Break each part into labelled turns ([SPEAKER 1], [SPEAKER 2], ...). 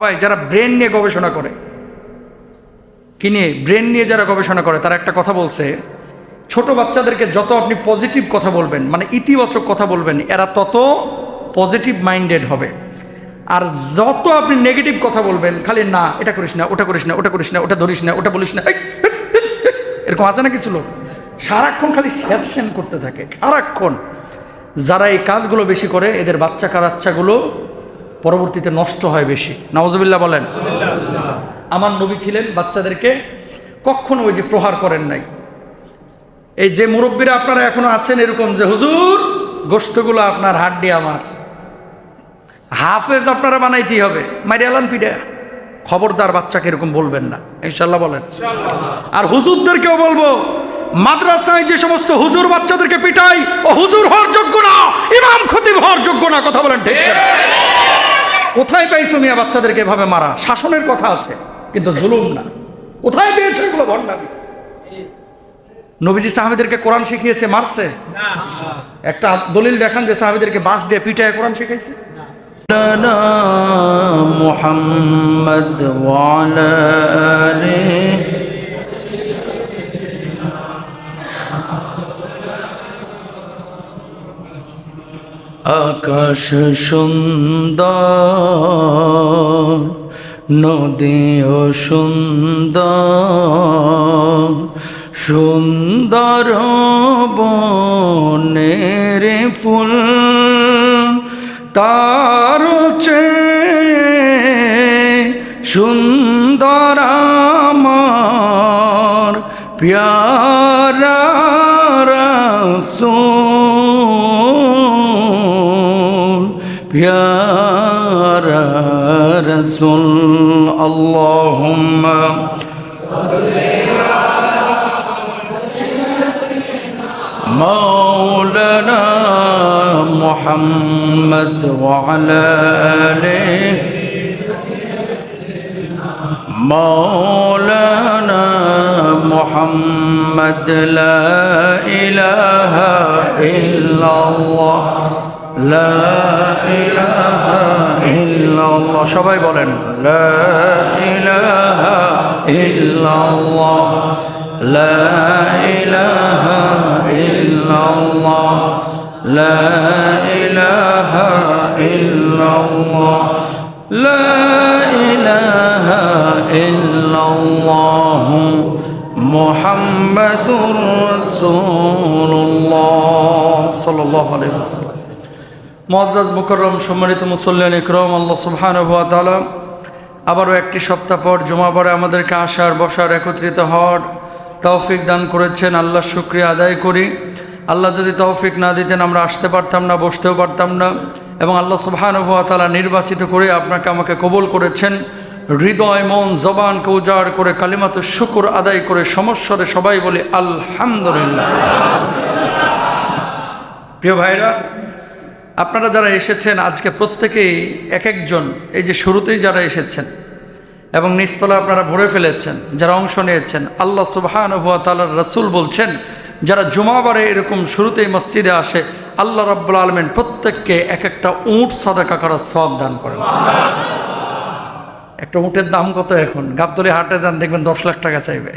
[SPEAKER 1] ভাই যারা ব্রেন নিয়ে গবেষণা করে, কি নিয়ে ব্রেন নিয়ে যারা গবেষণা করে, তারা একটা কথা বলছে, ছোট বাচ্চাদেরকে যত আপনি পজিটিভ কথা বলবেন, মানে ইতিবাচক কথা বলবেন, এরা তত পজিটিভ মাইন্ডেড হবে। আর যত আপনি নেগেটিভ কথা বলবেন, খালি না এটা করিস না, ওটা করিস না, ওটা করিস না, ওটা ধরিস না, ওটা বলিস না, এরকম আছে না কিছু লোক সারাক্ষণ খালি স্যান করতে থাকে সারাক্ষণ। যারা এই কাজগুলো বেশি করে, এদের বাচ্চা কাচ্চাগুলো পরবর্তীতে নষ্ট হয় বেশি। নাউজুবিল্লাহ বলেন। আমার নবী ছিলেন বাচ্চাদেরকে কখনো ওই যে প্রহার করেন নাই। এই যে মুরব্বীরা আপনারা এখনো আছেন এরকম যে হুজুর গোশতগুলো আপনার হাড্ডি আমার, হাফেজ আপনারা বানাইতেই হবে, মারিয়ালান পিডা, খবরদার বাচ্চাকে এরকম বলবেন না, ইনশাল্লাহ বলেন। আর হুজুরদেরকেও বলবো, মাদ্রাসায় যে সমস্ত হুজুর বাচ্চাদেরকে পিটাই, ও হুজুর হওয়ার যোগ্য না, ইমাম খতিব হওয়ার যোগ্য না। কথা বলেন ঠিক? কোথায় পাইছো মিয়া বাচ্চাদেরকে এভাবে মারা? শাসনের কথা আছে কিন্তু জুলুম না। কোথায় পেয়েছো এগুলো? ভণ্ডামি। নবীজি সাহাবীদেরকে কোরআন শিখিয়েছে, মারছে? একটা দলিল দেখান যে সাহাবীদেরকে বাঁশ দিয়ে পিটায় কোরআন শিখাইছে? মুহাম্মদ ওয়া আলা আলিহি আকাশ সুন্দর, নদীও সুন্দর, সুন্দর বনের ফুল তার চেয়ে সুন্দর আমার প্যারা রাসূল, প্যারা রাসূল। আল্লাহুম্মা মাওলানা মুহাম্মদ ওয়া আলা আলিহি মাওলানা মুহাম্মদ। লা ইলাহা ইল্লাল্লাহ, লা ইলাহা ইল্লাল্লাহ। সবাই বলেন লা ইলাহা ইল্লাল্লাহ, লা ইলাহা ইল্লাল্লাহ, লা ইলাহা ইল্লাল্লাহ, লা ইলাহা ইল্লাল্লাহ মুহাম্মাদুর রাসূলুল্লাহ সাল্লাল্লাহু আলাইহি ওয়াসাল্লাম। মুআজ্জাজ মুকাররম সম্মানিত মুসল্লিয়ান ইকরাম, আল্লাহ সুবহানাহু ওয়া তাআলা আবারও একটি সপ্তাহ পর জুমাবারে আমাদেরকে আসার, বসার, একত্রিত হওয়ার তৌফিক দান করেছেন। আল্লাহর শুকরিয়া আদায় করি। আল্লাহ যদি তৌফিক না দিতেন আমরা আসতে পারতাম না, বসতেও পারতাম না। এবং আল্লাহ সুবহানাহু ওয়া তাআলা নির্বাচিত করে আপনাকে আমাকে কবুল করেছেন। হৃদয়, মন, জবানকে উজাড় করে কালিমাতুশ শুকর আদায় করে সমস্বরে সবাই বলি আলহামদুলিল্লাহ। প্রিয় ভাইরা, আপনারা যারা এসেছেন আজকে প্রত্যেকেই এক একজন, এই যে শুরুতেই যারা এসেছেন এবং নিচতলা আপনারা ভরে ফেলেছেন, যারা অংশ নিয়েছেন, আল্লাহ সুবহানাহু ওয়া তাআলার রাসূল বলছেন, যারা জুমাবারে এরকম শুরুতেই মসজিদে আসে, আল্লাহ রাব্বুল আলামিন প্রত্যেককে এক একটা উট সাদাকা করার সওয়াব দান করেন। একটা উটের দাম কত এখন? গাবতলী হাটে যান, দেখবেন 10 লাখ টাকা চাইবে,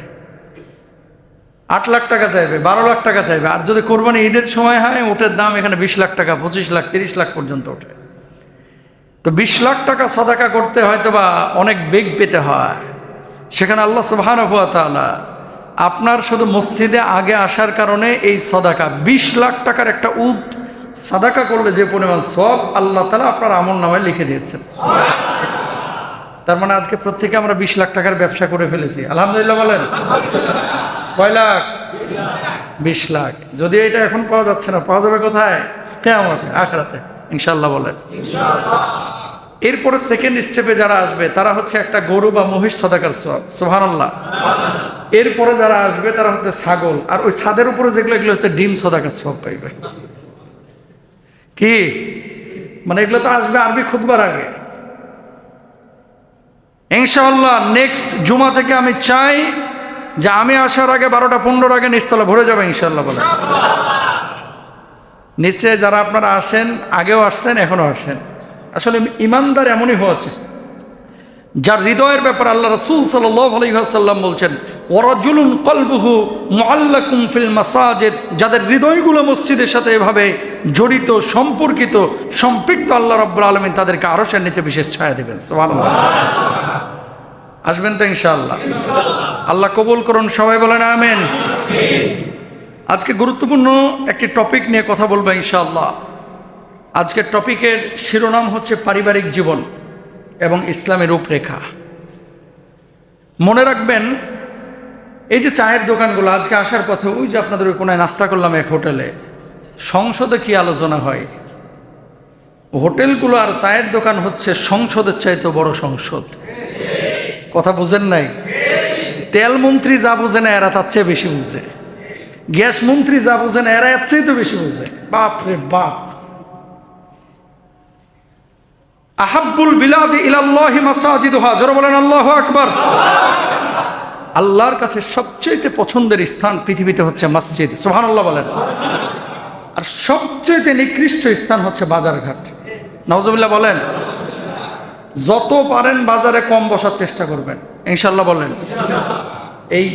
[SPEAKER 1] 8 লাখ টাকা চাইবে, 12 লাখ টাকা চাইবে। আর যদি কোরবানি ঈদের সময় হয়, উটের দাম এখানে 20 লাখ টাকা, 25 লাখ, 30 লাখ পর্যন্ত ওঠে। তো 20 লাখ টাকা সাদাকা করতে হয়তো বা অনেক বেগ পেতে হয়। সেখানে আল্লাহ সুবহানাহু ওয়া তাআলা আপনার শুধু মসজিদে আগে আসার কারণে এই সাদাকা 20 লাখ টাকার একটা উট সাদাকা করলে যে পরিমাণ সওয়াব আল্লাহ তাআলা আপনার আমলনামায় লিখে দিয়েছেন। তার মানে আজকে প্রত্যেকে আমরা 20 লাখ টাকার ব্যবসা করে ফেলেছি। আলহামদুলিল্লাহ বলেন। কয় লাখ? 20 লাখ। যদি এটা এখন পাওয়া যাচ্ছে না, পাওয়া যাবে কোথায়? কিয়ামতে, আখিরাতে ইনশাআল্লাহ বলেন। এরপরে সেকেন্ড স্টেপে যারা আসবে তারা হচ্ছে একটা গরু বা মহিষ সাদাকার সওয়াব। সুবহানাল্লাহ। এরপরে যারা আসবে তারা হচ্ছে ছাগল, আর ওই ছাদের উপরে যেগুলো, এগুলো হচ্ছে ডিম সাদাকার সওয়াব পাইবে। কি মানে এগুলো তো আসবে আরবি খুতবার আগে। ইনশাআল্লাহ নেক্সট জুমা থেকে আমি চাই যে আমি আসার আগে 12টা 15 আগে নিচতলা ভরে যাবে ইনশাআল্লাহ বলে। নিচে যারা আপনারা আসেন, আগেও আসতেন, এখনো আসেন, আসলে ইমানদার এমনই হওয়া উচিত। যার হৃদয়ের ব্যাপারে আল্লাহ রাসূল সাল্লাল্লাহু আলাইহি ওয়াসাল্লাম বলছেন ওয়ারাজুলুন কলবুহু মুআল্লাকুম ফিল মাসাজিদ, যাদের হৃদয়গুলো মসজিদের সাথে এভাবে জড়িত, সম্পর্কিত, সম্পৃক্ত, আল্লাহ রাব্বুল আলামিন তাদেরকে আরশের নিচে বিশেষ ছায়া দেবেন। সুবহানাল্লাহ। আসবেন তো ইনশাআল্লাহ? আল্লাহ কবুল করুন, সবাই বলেন আমিন। আজকে গুরুত্বপূর্ণ একটি টপিক নিয়ে কথা বলবো ইনশাআল্লাহ। আজকের টপিকের শিরোনাম হচ্ছে পারিবারিক জীবন এবং ইসলামের রূপরেখা। মনে রাখবেন, এই যে চায়ের দোকানগুলো, আজকে আসার পথে ওই যে আপনাদের ওই কোনায় নাস্তা করলাম এক হোটেলে, সংসদে কি আলোচনা হয়? হোটেলগুলো আর চায়ের দোকান হচ্ছে সংসদের চাইতে বড় সংসদ। কথা বুঝেন নাই? তেল মন্ত্রী যা বুঝে না এরা তার চেয়ে বেশি বুঝে, গ্যাস মন্ত্রী যা বুঝে না এরা এর চেয়ে তো বেশি বুঝে। বাপ রে বাপ। আহাব্বুল বিলাদি ইলাল্লাহি মাসাজিদুহা, জোরে বলেন আল্লাহু আকবার। আল্লাহর কাছে সবচেয়ে পছন্দের স্থান পৃথিবীতে হচ্ছে মসজিদ, সুবহানাল্লাহ বলেন। আর সবচেয়ে নিকৃষ্ট স্থান হচ্ছে বাজারঘাট, নাউজুবিল্লাহ বলেন। যত পারেন বাজারে কম বসার চেষ্টা করবেন, ইনশাআল্লাহ বলেন। এই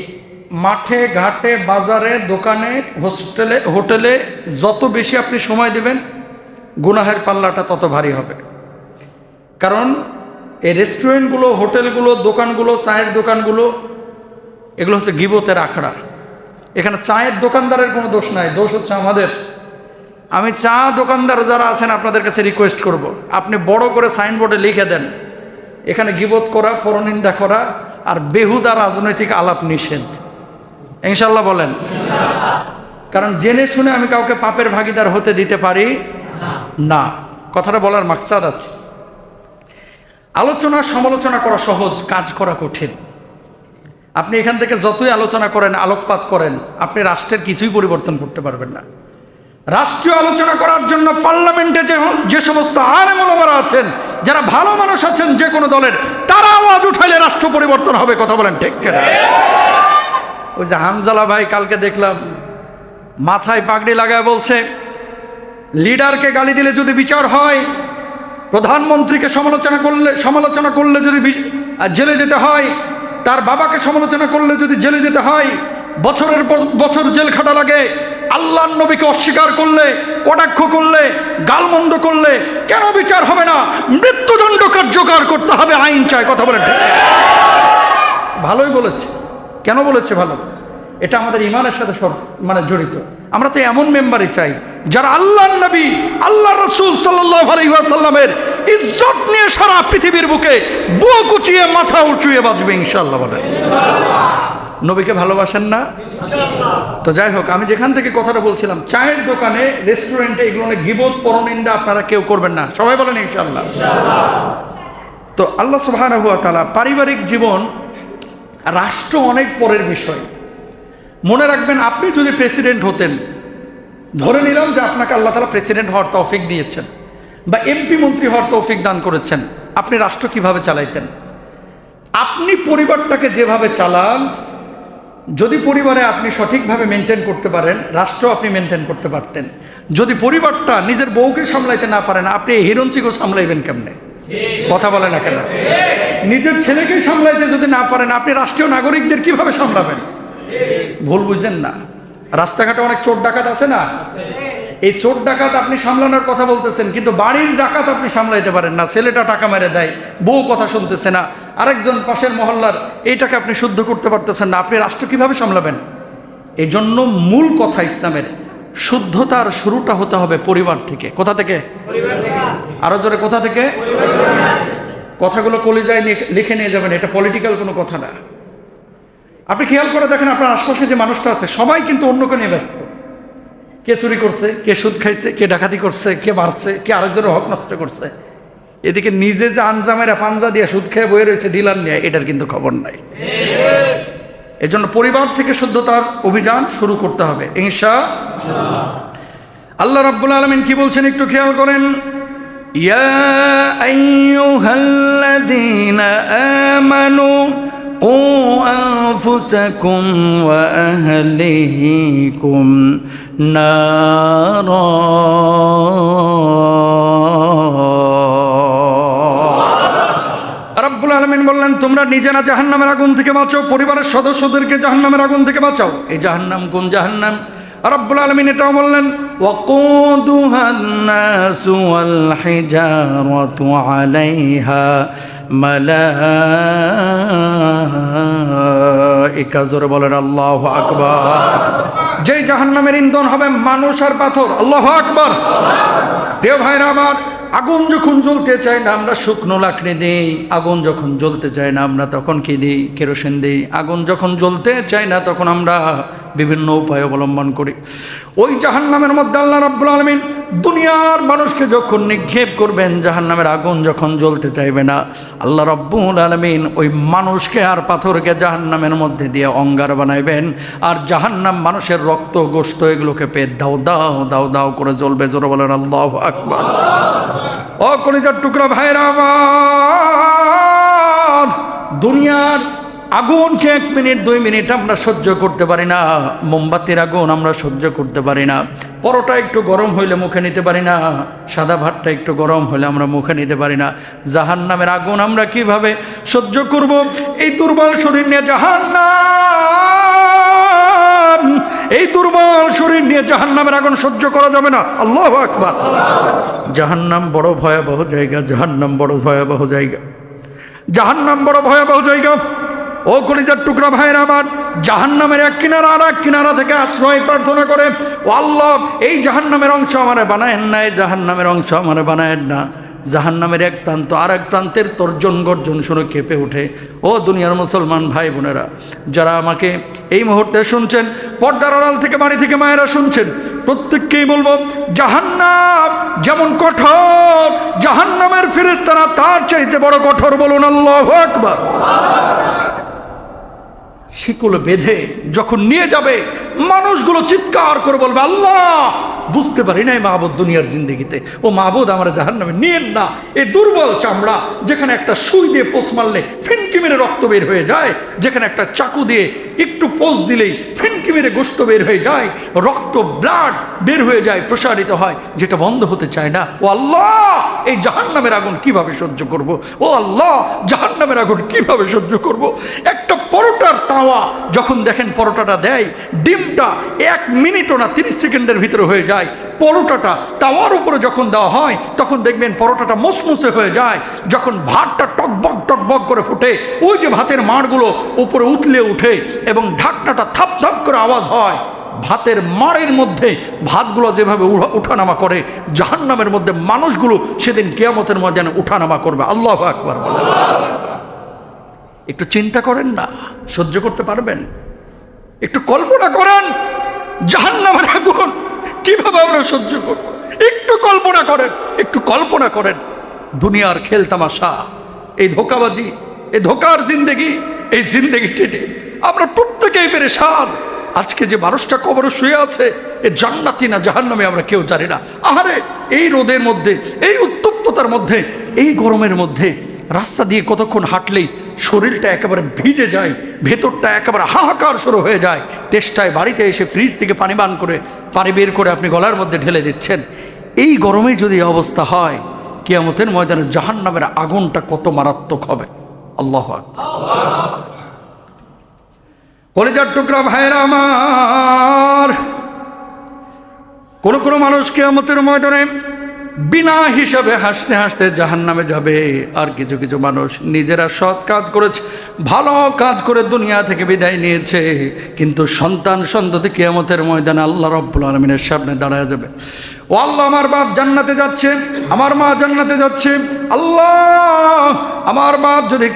[SPEAKER 1] মাঠে ঘাটে, বাজারে, দোকানে, হোটেলে যত বেশি আপনি সময় দিবেন, গুনাহের পাল্লাটা তত ভারী হবে। কারণ এই রেস্টুরেন্টগুলো, হোটেলগুলো, দোকানগুলো, চায়ের দোকানগুলো, এগুলো হচ্ছে গীবতের আখড়া। এখানে চায়ের দোকানদারের কোনো দোষ নাই, দোষ হচ্ছে আমাদের। আমি চা দোকানদার যারা আছেন আপনাদের কাছে রিকোয়েস্ট করব, আপনি বড় করে সাইনবোর্ডে লিখে দেন এখানে গীবত করা, পরনিন্দা করা আর বেহুদা রাজনৈতিক আলাপ নিষেধ, ইনশাআল্লাহ বলেন। কারণ জেনে শুনে আমি কাউকে পাপের ভাগীদার হতে দিতে পারি না। কথাটা বলার মাকসাদ আছে। আলোচনা সমালোচনা করা সহজ, কাজ করা কঠিন। আপনি এখান থেকে যতই আলোচনা করেন, আলোকপাত করেন, আপনি রাষ্ট্রের কিছুই পরিবর্তন করতে পারবেন না। রাষ্ট্রীয় আলোচনা করার জন্য পার্লামেন্টে যে সমস্ত আলেম ওলামারা আছেন, যারা ভালো মানুষ আছেন যে কোনো দলের, তারা আওয়াজ উঠাইলে রাষ্ট্র পরিবর্তন হবে। কথা বলেন ঠিক কিনা? ওই যে হানজালা ভাই কালকে দেখলাম মাথায় পাগড়ি লাগায় বলছে, লিডারকে গালি দিলে যদি বিচার হয়, প্রধানমন্ত্রীকে সমালোচনা করলে যদি জেলে যেতে হয়, তার বাবাকে সমালোচনা করলে যদি জেলে যেতে হয়, বছরের পর বছর জেল খাটা লাগে, আল্লাহর নবীকে অস্বীকার করলে, কটাক্ষ করলে, গালমন্দ করলে কেন বিচার হবে না? মৃত্যুদণ্ড কার্যকর করতে হবে, আইন চায়। কথা বলেন ঠিক? ভালোই বলেছে। কেন বলেছে ভালো? এটা আমাদের ইমানের সাথে জড়িত। আমরা তো এমন মেম্বারই চাই যারা আল্লাহর নবী, আল্লাহর রাসূল সাল্লাল্লাহু আলাইহি ওয়াসাল্লামের ইজ্জত নিয়ে সারা পৃথিবীর বুকে বুক উঁচিয়ে মাথা উঁচিয়ে বাঁচবে, ইনশাআল্লাহ বলেন। নবীকে ভালোবাসেন না? তো যাই হোক, আমি যেখান থেকে কথাটা বলছিলাম, চায়ের দোকানে, রেস্টুরেন্টে এগুলো গীবত, পরনিন্দা আপনারা কেউ করবেন না, সবাই বলেন ইনশাআল্লাহ। তো আল্লাহ সুবহানাহু ওয়া তাআলা পারিবারিক জীবন, রাষ্ট্র অনেক পরের বিষয়। মনে রাখবেন, আপনি যদি প্রেসিডেন্ট হতেন, ধরে নিলাম যে আপনাকে আল্লাহ তাআলা প্রেসিডেন্ট হওয়ার তৌফিক দিয়েছেন বা এমপি মন্ত্রী হওয়ার তৌফিক দান করেছেন, আপনি রাষ্ট্র কিভাবে চালাইতেন? আপনি পরিবারটাকে যেভাবে চালান, যদি পরিবারে আপনি সঠিকভাবে মেনটেন করতে পারেন, রাষ্ট্র আপনি মেনটেন করতে পারতেন। যদি পরিবারটা নিজের বউকে সামলাইতে না পারেন, আপনি হিরঞ্চিকেও সামলাইবেন কেমনে? কথা বলে না কেন? নিজের ছেলেকে সামলাইতে যদি না পারেন, আপনি রাষ্ট্রীয় নাগরিকদের কিভাবে সামলাবেন? ভুল বুঝেন না। রাস্তাঘাটে অনেক চোর ডাকাত আছে না? এই চোর ডাকাত আপনি সামলানোর কথা বলতেছেন, কিন্তু বাড়ির ডাকাত আপনি সামলাইতে পারেন না। ছেলেটা টাকা মেরে দেয়, বউ কথা শুনতেছে না, আরেকজন পাশের মহল্লার, এইটাকে আপনি শুদ্ধ করতে পারতেছেন না, আপনি রাষ্ট্র কিভাবে সামলাবেন? এই জন্য মূল কথা ইসলামের, শুদ্ধতার শুরুটা হতে হবে পরিবার থেকে। কোথা থেকে? আরো জোরে, কোথা থেকে? কথাগুলো কলিজায় লিখে নিয়ে যাবেন, এটা পলিটিক্যাল কোনো কথা না। আপনি খেয়াল করে দেখেন, আপনার আশপাশে যে মানুষটা আছে, সবাই কিন্তু অন্যকে নিয়ে ব্যস্ত। কে চুরি করছে, কে সুদ খাইছে, কে ডাকাতি করছে, কে মারছে, কে আরেকজনের হক নষ্ট করছে। এদিকে নিজে যে আনজামেরা পাঞ্জা দিয়ে সুদ খেয়ে বয়ে রয়েছে ডিলার নিয়ে, এটার কিন্তু খবর নাই। এজন্য পরিবার থেকে শুদ্ধতার অভিযান শুরু করতে হবে ইনশাআল্লাহ। আল্লাহ রাব্বুল আলামিন কি বলছেন একটু খেয়াল করেন। ইয়া আইয়ুহাল্লাযীনা আমানু কু আনফুসাকুম ওয়া আহলিকুম নারা। রাব্বুল আলামিন আলামিন বললেন, তোমরা নিজেরা জাহান্নামের আগুন থেকে বাঁচো, পরিবারের সদস্যদেরকে জাহান্নামের আগুন থেকে বাঁচাও। এই জাহান্নাম কোন জাহান্নাম? রব্বুল আলামিন এটাও বললেন, ওয়াকুদুহান নাসু ওয়াল হিজারাতু আলাইহা মালাইকা। জোরে বলেন আল্লাহু আকবার। যেই জাহান্নামের ইন্ধন হবে মানুষ আর পাথর। আল্লাহু আকবার। প্রিয় ভাইরা আমার, আগুন যখন জ্বলতে চায় না আমরা শুকনো লাকড়ি দিই, আগুন যখন জ্বলতে চায় না আমরা তখন কি দিই? কেরোসিন দিই। আগুন যখন জ্বলতে চায় না তখন আমরা বিভিন্ন উপায় অবলম্বন করি। ওই জাহান্নামের মধ্যে আল্লাহ রাব্বুল আলামিন দুনিয়ার মানুষকে যখন নিক্ষেপ করবেন, জাহান্নামের আগুন যখন জ্বলতে চাইবে না, আল্লাহ রাব্বুল আলামিন ওই মানুষকে আর পাথরকে জাহান্নামের মধ্যে দিয়ে অঙ্গার বানাইবেন, আর জাহান্নাম মানুষের রক্ত গোশত এগুলোকে পেয়ে দাও দাও দাও দাও করে জ্বলবে। জোরে বলেন আল্লাহু আকবার। ও কলিজার টুকরা ভাইরা আমার, দুনিয়ার আগুনকে 1 মিনিট 2 মিনিট আমরা সহ্য করতে পারি না। মোমবাতির আগুন আমরা সহ্য করতে পারি না। পরোটা একটু গরম হইলে মুখে নিতে পারি না। সাদা ভাতটা একটু গরম হলে আমরা মুখে নিতে পারি না। জাহান্নামের আগুন আমরা কিভাবে সহ্য করব? এই দুর্বল শরীর নিয়ে জাহান্নাম, এই দুর্বল শরীর নিয়ে জাহান্নামের আগুন সহ্য করা যাবে না। আল্লাহু আকবার। জাহান্নাম বড় ভয়াবহ জায়গা, জাহান্নাম বড় ভয়াবহ জায়গা, জাহান্নাম বড় ভয়াবহ জায়গা। ও কলিজার টুকরা ভাইরা আমার, জাহান্নামের এক কিনারা আর এক কিনারা থেকে আশ্রয় প্রার্থনা করে, ও আল্লাহ এই জাহান্নামের অংশ আমারে বানায়েন না, এই জাহান্নামের অংশ আমারে বানায়েন না। জাহান্নামের এক প্রান্ত আর এক প্রান্তের তর্জন গর্জন শুনে কেঁপে ওঠে। ও দুনিয়ার মুসলমান ভাই বোনেরা, যারা আমাকে এই মুহূর্তে শুনছেন, পর্দার আড়াল থেকে বাড়ি থেকে মায়েরা শুনছেন, প্রত্যেককেই বলবো, জাহান্নাম যেমন কঠোর, জাহান্নামের ফেরেশতারা তার চাইতে বড় কঠোর। বলুন আল্লাহু আকবার। শিকল বেঁধে যখন নিয়ে যাবে, মানুষগুলো চিৎকার করে বলবে, আল্লাহ বুঝতে পারি নাই মাহবুদ দুনিয়ার জিন্দগিতে, ও মাহবুদ আমার জাহান্নামে নিয়েন না। এই দুর্বল চামড়া, যেখানে একটা সুই দিয়ে পোষ মারলে ফিনকি মেরে রক্ত বের হয়ে যায়, যেখানে একটা চাকু দিয়ে একটু পোষ দিলেই ফিনকি মেরে গোশত বের হয়ে যায়, রক্ত ব্লাড বের হয়ে যায়, প্রসারিত হয়, যেটা বন্ধ হতে চায় না। ও আল্লাহ এই জাহান্নামের আগুন কিভাবে সহ্য করব? ও আল্লাহ জাহান্নামের আগুন কিভাবে সহ্য করব? একটা পরোটার তাওয়া যখন দেখেন পরোটাটা দেয়, ডিমটা 1 মিনিটও না 30 সেকেন্ডের ভিতরে হয়ে যায়। পরোটাটা তাওয়ার উপরে যখন দেওয়া হয় তখন দেখবেন পরোটাটা মুসমুসে হয়ে যায়। যখন ভাতটা টকবক টকবক করে ফুটে, ওই যে ভাতের মাড়গুলো উপরে উতলে উঠে এবং ঢাকনাটা থাপ থাপ করে আওয়াজ হয়, ভাতের মাড়ের মধ্যে ভাতগুলো যেভাবে উঠানামা করে, জাহান্নামের মধ্যে মানুষগুলো সেদিন কিয়ামতের ময়দানে উঠানামা করবে। আল্লাহু আকবার বলেন। একটু চিন্তা করেন না, সহ্য করতে পারবেন? একটু কল্পনা করেন জাহান্নামের আগুন কিভাবে আমরা সহ্য করব। একটু কল্পনা করেন, একটু কল্পনা করেন। দুনিয়ার খেল তামাশা, এই ধোকাবাজি, এই ধোকার জিন্দেগি, এই জিন্দেগি টেনে আমরা প্রত্যেকেই পেরেশান। আজকে যে মানুষটা কবরে শুয়ে আছে, এ জান্নাতি না জাহান্নামী আমরা কেউ জানি না। আহারে এই রোদের মধ্যে, এই উত্তপ্ততার মধ্যে, এই গরমের মধ্যে রাস্তা দিয়ে কতক্ষণ হাঁটলেই শরীরটা একেবারে ভিজে যায়, ভেতরটা একেবারে হাহাকার শুরু হয়ে যায়। তেষ্টায় বাড়িতে এসে ফ্রিজ থেকে পানি বের করে আপনি গলার মধ্যে ঢেলে দিচ্ছেন। এই গরমে যদি অবস্থা হয়, কিয়ামতের ময়দানে জাহান্নামের আগুনটা কত মারাত্মক হবে। আল্লাহু আকবার। কলিজার টুকরা ভাইরা আমার, কোন কোন মানুষ কিয়ামতের ময়দানে বিনা হিসাবে হাসতে হাসতে জাহান্নামে যাবে। আর কিছু কিছু মানুষ নিজেরা সৎ কাজ করেছে, ভালো কাজ করে দুনিয়া থেকে বিদায় নিয়েছে, কিন্তু সন্তান সন্ততি কিয়ামতের ময়দানে আল্লাহ রাব্বুল আলামিনের সামনে দাঁড়ায় যাবে। ও আল্লাহ আমার বাপ জান্নাতে যাচ্ছে, আমার মা জান্নাতে যাচ্ছে। আল্লাহ আমার বাপ যদি